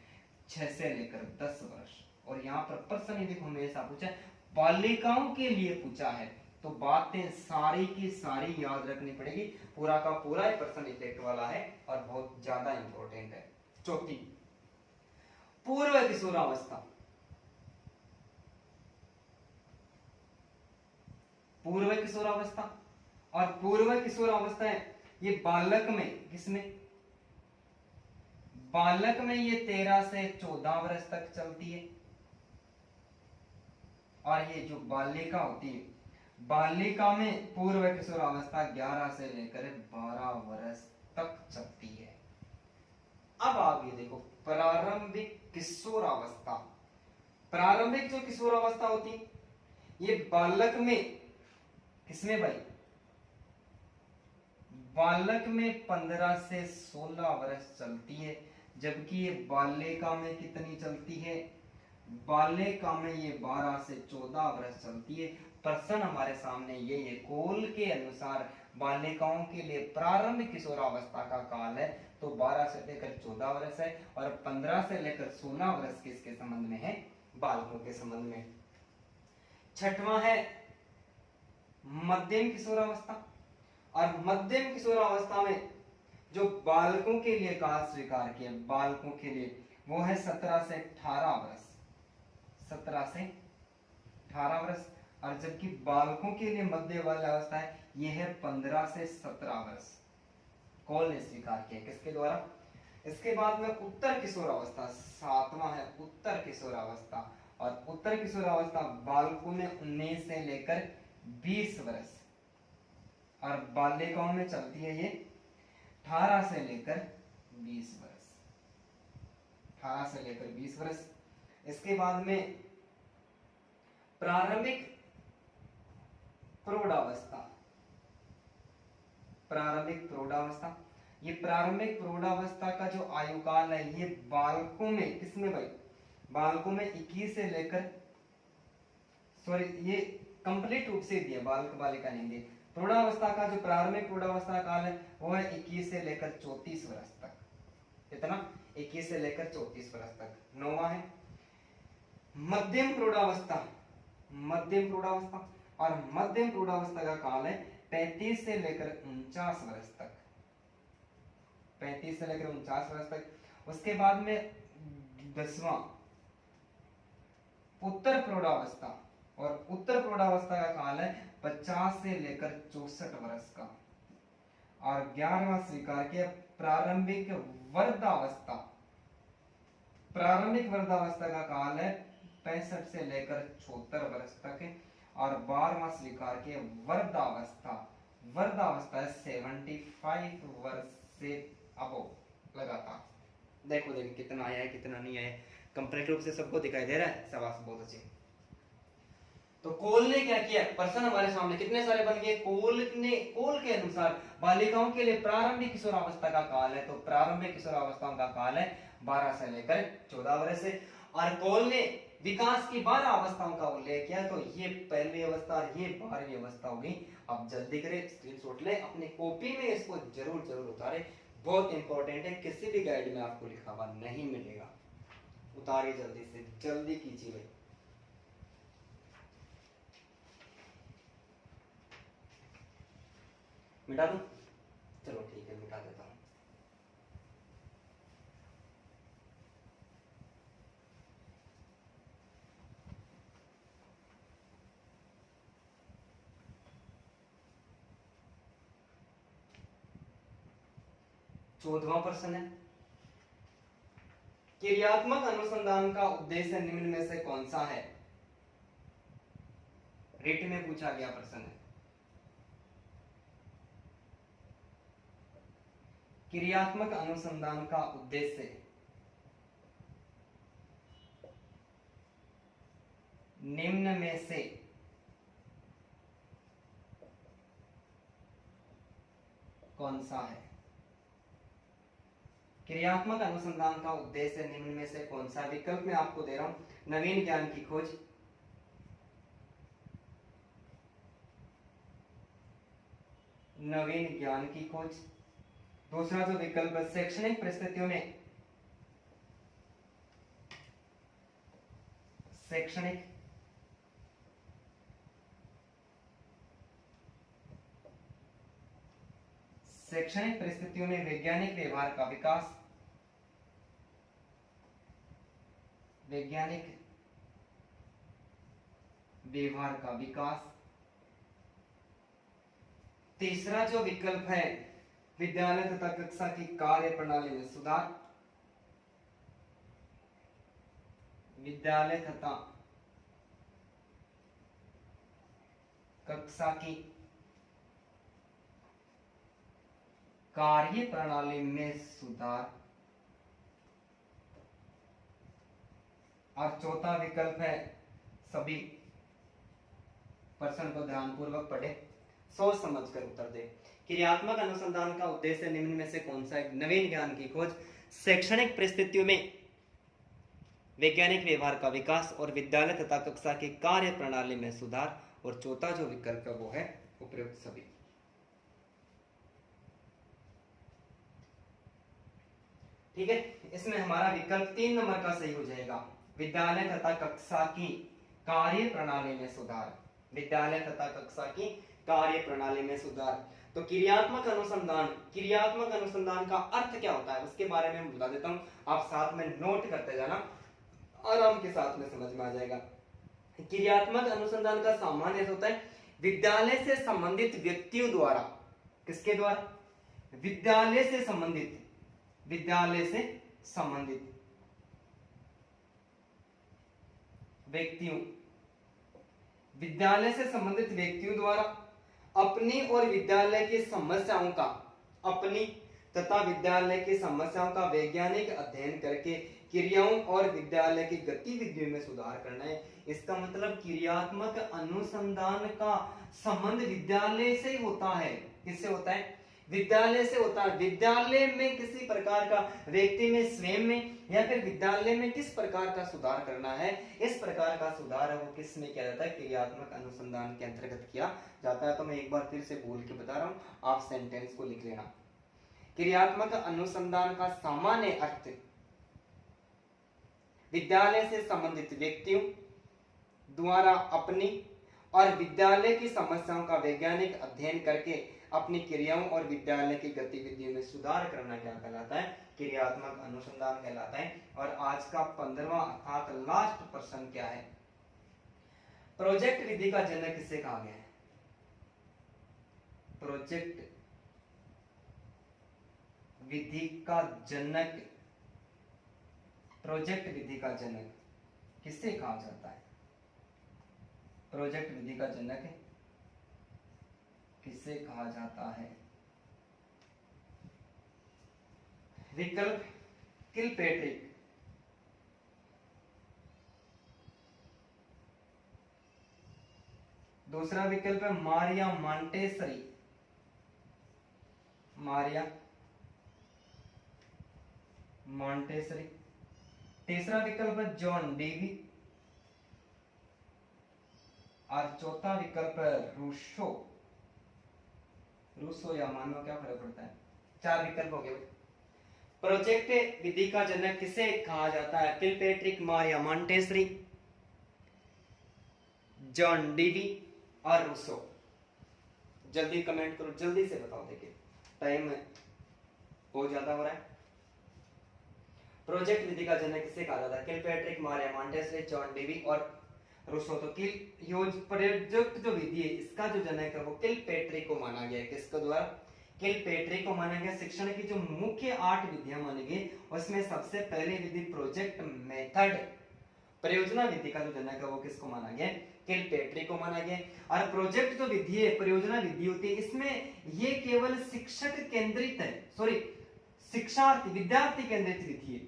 6 से लेकर 10 वर्ष। और यहाँ पर प्रश्न देखो हमेशा पूछा है, बालिकाओं के लिए पूछा है, तो बातें सारी की सारी याद रखनी पड़ेगी। पूरा का पूरा प्रश्न इफेक्ट वाला है और बहुत ज्यादा इंपॉर्टेंट है। चौथी, पूर्व किशोरावस्था। पूर्व किशोरावस्था और पूर्व किशोरावस्था है ये बालक में, किसमें? बालक में ये 13 से 14 वर्ष तक चलती है। और ये जो बालिका होती है, बालिका में पूर्व किशोरावस्था 11 से लेकर 12 वर्ष तक चलती है। अब आगे देखो प्रारंभिक किशोरावस्था। प्रारंभिक जो किशोरावस्था होती है ये बालक में, किसमें भाई? बालक में 15 से 16 वर्ष चलती है, जबकि ये बालिका में कितनी चलती है? बालिका में ये 12 से 14 वर्ष चलती है। प्रश्न हमारे सामने ये है, कॉल के अनुसार बालिकाओं के लिए प्रारंभिक किशोरावस्था का काल है तो 12 से लेकर 14 वर्ष है, और 15 से लेकर 16 वर्ष किसके संबंध में है? बालकों के संबंध में। छठवां है मध्यम किशोरावस्था। और मध्यम किशोरावस्था में जो बालकों के लिए काल स्वीकार किया, बालकों के लिए, वो है 17 से 18 वर्ष। 17 से 18 वर्ष। और जबकि बालकों के लिए मध्य बाल्यावस्था है ये है 15 से 17 वर्ष। कॉल ने स्वीकार किया, किसके द्वारा? इसके बाद में उत्तर किशोरावस्था, 7वां है उत्तर किशोरावस्था। और उत्तर किशोरावस्था बालकों में 19 से लेकर 20 वर्ष, और बालिकाओं में चलती है ये 18 से लेकर 20 वर्ष। 18 से लेकर 20 वर्ष। इसके बाद में प्रारंभिक प्रौढ़ावस्था। प्रारंभिक प्रौढ़ावस्था, ये प्रारंभिक प्रौढ़ावस्था का जो आयु काल है ये बालकों में, किसमें भाई? बालकों में 21 से लेकर, सॉरी ये कंप्लीट रूप से दिया, बालक बालिका नहीं दिए, प्रौढ़ावस्था का जो प्रारंभिक प्रौढ़ावस्था काल है वो है 21 से लेकर 34 वर्ष तक। कितना? 21 से लेकर 34 वर्ष तक। 9वां है मध्यम प्रौढ़ावस्था। मध्यम प्रौढ़ावस्था, और मध्यम प्रौढ़ावस्था का काल है 35 से लेकर 49 वर्ष तक। 35 से लेकर 49 वर्ष तक। उसके बाद में 10वां उत्तर प्रौढ़ावस्था, और उत्तर प्रौढ़ावस्था का काल है 50 से लेकर 64 वर्ष का। और 11वां स्वीकार किया प्रारंभिक वृद्धावस्था। प्रारंभिक वृद्धावस्था का काल है 65 से लेकर 76 वर्ष तक है। और 12वां स्वीकार किया वृद्धावस्था। वृद्धावस्था है 75 वर्ष से अबव लगातार। देखो देखो कितना आया है कितना नहीं आया है, कंप्लीट रूप से सबको दिखाई दे रहा है। शाबाश, बहुत अच्छे। तो कोल ने क्या किया? प्रश्न हमारे सामने कितने सारे बन गए। कोल के अनुसार बालिकाओं के लिए प्रारंभिक किशोरावस्था का काल है, तो प्रारंभिक किशोरावस्था का काल है 12 से लेकर 14 वर्ष से। और कोल ने विकास की 12 अवस्थाओं का उल्लेख किया, तो ये पहली अवस्था और ये 12वीं अवस्था होगी। अब जल्दी करें, स्क्रीनशॉट ले, अपनी कॉपी में इसको जरूर उतारे, बहुत इंपॉर्टेंट है। किसी भी गाइड में आपको लिखा हुआ नहीं मिलेगा, उतारिए जल्दी से, जल्दी कीजिए भाई। मिटा दूं? चलो ठीक है, मिटा देता हूं। चौदहवां प्रश्न है, क्रियात्मक अनुसंधान का उद्देश्य निम्न में से कौन सा है? रिट में पूछा गया प्रश्न है। क्रियात्मक अनुसंधान का उद्देश्य निम्न में से कौन सा है? क्रियात्मक अनुसंधान का उद्देश्य निम्न में से कौन सा? विकल्प में आपको दे रहा हूं, नवीन ज्ञान की खोज, नवीन ज्ञान की खोज। दूसरा जो विकल्प है शैक्षणिक परिस्थितियों में, शैक्षणिक परिस्थितियों में वैज्ञानिक व्यवहार का विकास, वैज्ञानिक व्यवहार का विकास। तीसरा जो विकल्प है विद्यालय तथा कक्षा की कार्य प्रणाली में सुधार, विद्यालय तथा कक्षा की कार्य प्रणाली में सुधार। और चौथा विकल्प है, सभी प्रश्न को ध्यानपूर्वक पढ़े, सोच समझकर उत्तर दे। क्रियात्मक अनुसंधान का उद्देश्य निम्न में से कौन सा है? नवीन ज्ञान की खोज, शैक्षणिक परिस्थितियों में वैज्ञानिक व्यवहार का विकास, और विद्यालय तथा कक्षा की कार्य प्रणाली में सुधार। और चौथा जो विकल्प है वो है उपयुक्त सभी। ठीक है, इसमें हमारा विकल्प 3 नंबर का सही हो जाएगा, विद्यालय तथा कक्षा की कार्य प्रणाली में सुधार, विद्यालय तथा कक्षा की कार्य प्रणाली में सुधार। तो क्रियात्मक अनुसंधान का अर्थ क्या होता है उसके बारे में बता देता हूं, आप साथ में नोट करते जाना, आराम के साथ में समझ में आ जाएगा। क्रियात्मक अनुसंधान का सामान्य अर्थ होता है विद्यालय से संबंधित व्यक्तियों द्वारा, किसके द्वारा? विद्यालय से संबंधित व्यक्तियों, विद्यालय से संबंधित व्यक्तियों द्वारा अपनी और विद्यालय की समस्याओं का, अपनी तथा विद्यालय की समस्याओं का वैज्ञानिक अध्ययन करके क्रियाओं और विद्यालय की गतिविधियों में सुधार करना है। इसका मतलब क्रियात्मक अनुसंधान का संबंध विद्यालय से ही होता है। किससे होता है? विद्यालय से होता है। विद्यालय में किसी प्रकार का व्यक्ति में स्वयं में या फिर विद्यालय में किस प्रकार का सुधार करना है, इस प्रकार का सुधार है वो किस में किया जाता है, क्रियात्मक अनुसंधान के अंतर्गत किया जाता है। तो मैं एक बार फिर से बोल के बता रहा हूं, आप सेंटेंस को लिख लेना। क्रियात्मक अनुसंधान का सामान्य अर्थ विद्यालय से संबंधित व्यक्तियों द्वारा अपनी और विद्यालय की समस्याओं का वैज्ञानिक अध्ययन करके अपनी क्रियाओं और विद्यालय की गतिविधियों में सुधार करना क्या कहलाता है, क्रियात्मक अनुसंधान कहलाता है। और आज का 15वां अर्थात लास्ट प्रश्न क्या है, प्रोजेक्ट विधि का जनक किसे कहा गया है? प्रोजेक्ट विधि का जनक, प्रोजेक्ट विधि का जनक किसे कहा जाता है? प्रोजेक्ट विधि का जनक किसे कहा जाता है? विकल्प किलपेट्रिक, दूसरा विकल्प है मारिया मॉन्टेसरी, मारिया मॉन्टेसरी, तीसरा विकल्प है जॉन डेवी और चौथा विकल्प है रूसो। रूसो या मानव क्या फर्क पड़ता है? 4 विकल्प हो गए। प्रोजेक्ट विधि का जनक किसे कहा जाता है? किलपेट्रिक, मारिया मॉन्टेसरी, जॉन डेवी और रूसो। जल्दी कमेंट करो, जल्दी से बताओ, देखिए टाइम बहुत ज्यादा हो रहा है। प्रोजेक्ट विधि का जनक किसे कहा जाता है? किलपेट्रिक, मारिया मॉन्टेसरी, जॉन डेवी और रूसो। तो प्रोजेक्ट जो विधि है इसका जो जनक है वो किलपेट्रिक को माना गया है। किसके द्वारा? किलपेट्रिक को माना गया। शिक्षण की जो मुख्य 8 विधियां मानी गई उसमें सबसे पहली विधि प्रोजेक्ट मेथड, परियोजना विधि का जो जनक है वो किसको माना गया? किलपेट्रिक को माना गया। और प्रोजेक्ट जो विधि है, परियोजना विधि होती है, इसमें ये केवल शिक्षक केंद्रित है, सॉरी शिक्षार्थी विद्यार्थी केंद्रित विधि है,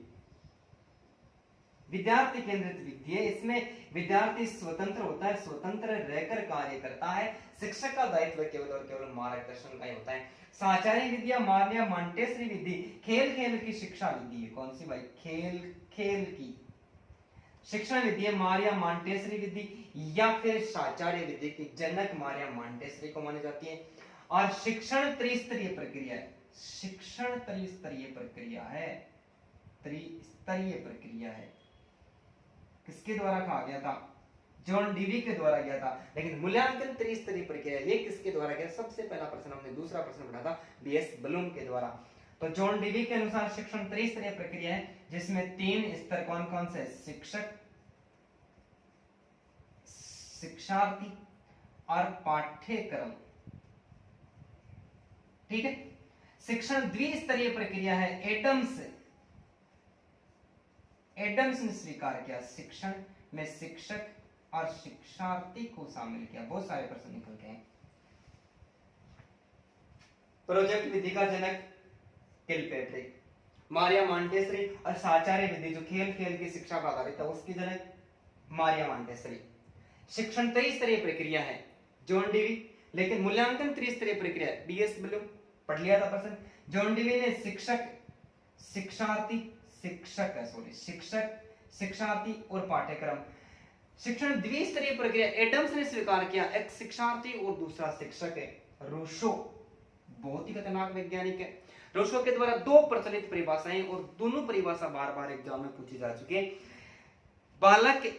विद्यार्थी केंद्रित विधि है। इसमें विद्यार्थी स्वतंत्र होता है, स्वतंत्र रहकर कार्य करता है। शिक्षक का दायित्व केवल और केवल मार्गदर्शन का ही होता है। साचार्य विधि या मारिया मॉन्टेसरी विधि खेल खेल की शिक्षा विधि है। कौन सी भाई? खेल खेल की शिक्षण विधि है मारिया मॉन्टेसरी विधि, या फिर साचार्य विधि की जनक मारिया मॉन्टेसरी को मानी जाती है। और शिक्षण त्रिस्तरीय प्रक्रिया है, शिक्षण त्रिस्तरीय प्रक्रिया है, त्रिस्तरीय प्रक्रिया है। किसके द्वारा कहा गया था? जॉन डीवी के द्वारा गया था। लेकिन मूल्यांकन त्रिस्तरीय प्रक्रिया ये किसके द्वारा गया? सबसे पहला प्रश्न हमने दूसरा प्रश्न पढ़ा था बीएस ब्लूम के द्वारा। तो जॉन डीवी के अनुसार शिक्षण त्रिस्तरीय प्रक्रिया है जिसमें 3 स्तर कौन कौन से? शिक्षक, शिक्षार्थी और पाठ्यक्रम। ठीक है। शिक्षण द्विस्तरीय प्रक्रिया है। एडम्स ने स्वीकार किया, शिक्षण में शिक्षक और शिक्षार्थी को शामिल किया। बहुत सारे प्रश्न निकल गए। प्रोजेक्ट विधि का जनक किलपेट्रिक, मारिया मॉन्टेसरी और साचार्य विधि जो खेल खेल की शिक्षा पर आधारित है उसकी जनक मारिया मॉन्टेसरी। शिक्षण त्रिस्तरीय प्रक्रिया है जॉन डीवी, लेकिन मूल्यांकन त्रिस्तरीय प्रक्रिया बीएस ब्लूम। पढ़ लिया था प्रश्न। जॉन डीवी ने शिक्षक, शिक्षार्थी, शिक्षक, शिक्षार्थी और पाठ्यक्रम। शिक्षण द्विस्तरीय प्रक्रिया एडम्स ने स्वीकार किया, एक शिक्षार्थी और दूसरा शिक्षक है। रूसो बहुत ही खतरनाक वैज्ञानिक है। रूसो के द्वारा 2 प्रचलित परिभाषाएं और दोनों परिभाषा बार बार एग्जाम में पूछी जा चुकी है। बालक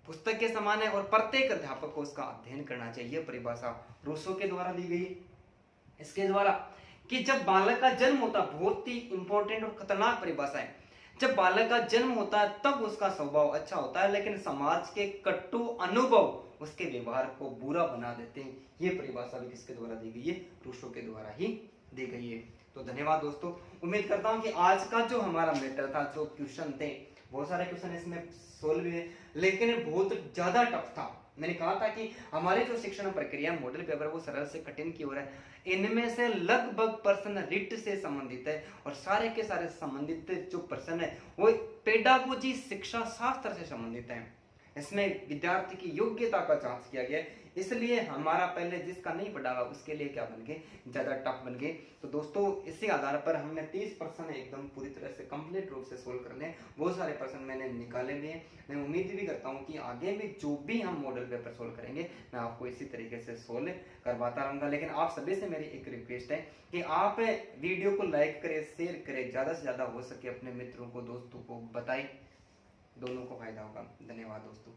पुस्तक के समान है और प्रत्येक अध्यापक को उसका अध्ययन करना चाहिए। परिभाषा रूसो के द्वारा दी गई। इसके द्वारा कि जब बालक का जन्म होता, बहुत ही इंपॉर्टेंट और खतरनाक परिभाषा है, जब बालक का जन्म होता है तब उसका स्वभाव अच्छा होता है, लेकिन समाज के कटु अनुभव उसके व्यवहार को बुरा बना देते हैं। ये परिभाषा भी किसके द्वारा दी गई है? रूसो के द्वारा ही दी गई है। तो धन्यवाद दोस्तों। उम्मीद करता हूं कि आज का जो हमारा मैटर था, जो क्वेश्चन थे, बहुत सारे क्वेश्चन इसमें सोल्व हुए, लेकिन बहुत ज्यादा टफ था। मैंने कहा था कि हमारे जो शिक्षण प्रक्रिया मॉडल पेपर वो सरल से कठिन की ओर है। इनमें से लगभग प्रश्न रिट से संबंधित है और सारे के सारे संबंधित जो प्रश्न है वो पेडागोजी शिक्षा शास्त्र से संबंधित है। इसमें विद्यार्थी की योग्यता का जांच किया गया है, इसलिए हमारा पहले जिसका नहीं पढ़ा हुआ उसके लिए क्या बन गए, ज्यादा टफ बन गए। तो दोस्तों इसी आधार पर हमने 30 प्रश्न एकदम पूरी तरह से कंप्लीट रूप से सोल्व करने, बहुत सारे प्रश्न मैंने निकाले हुए हैं। मैं उम्मीद भी करता हूँ कि आगे में जो भी हम मॉडल पेपर सोल्व करेंगे मैं आपको इसी तरीके से सोल्व करवाता रहूंगा। लेकिन आप सभी से मेरी एक रिक्वेस्ट है कि आप वीडियो को लाइक करें, शेयर करें, ज्यादा से ज्यादा हो सके अपने मित्रों को, दोस्तों को बताएं, दोनों को फायदा होगा। धन्यवाद दोस्तों।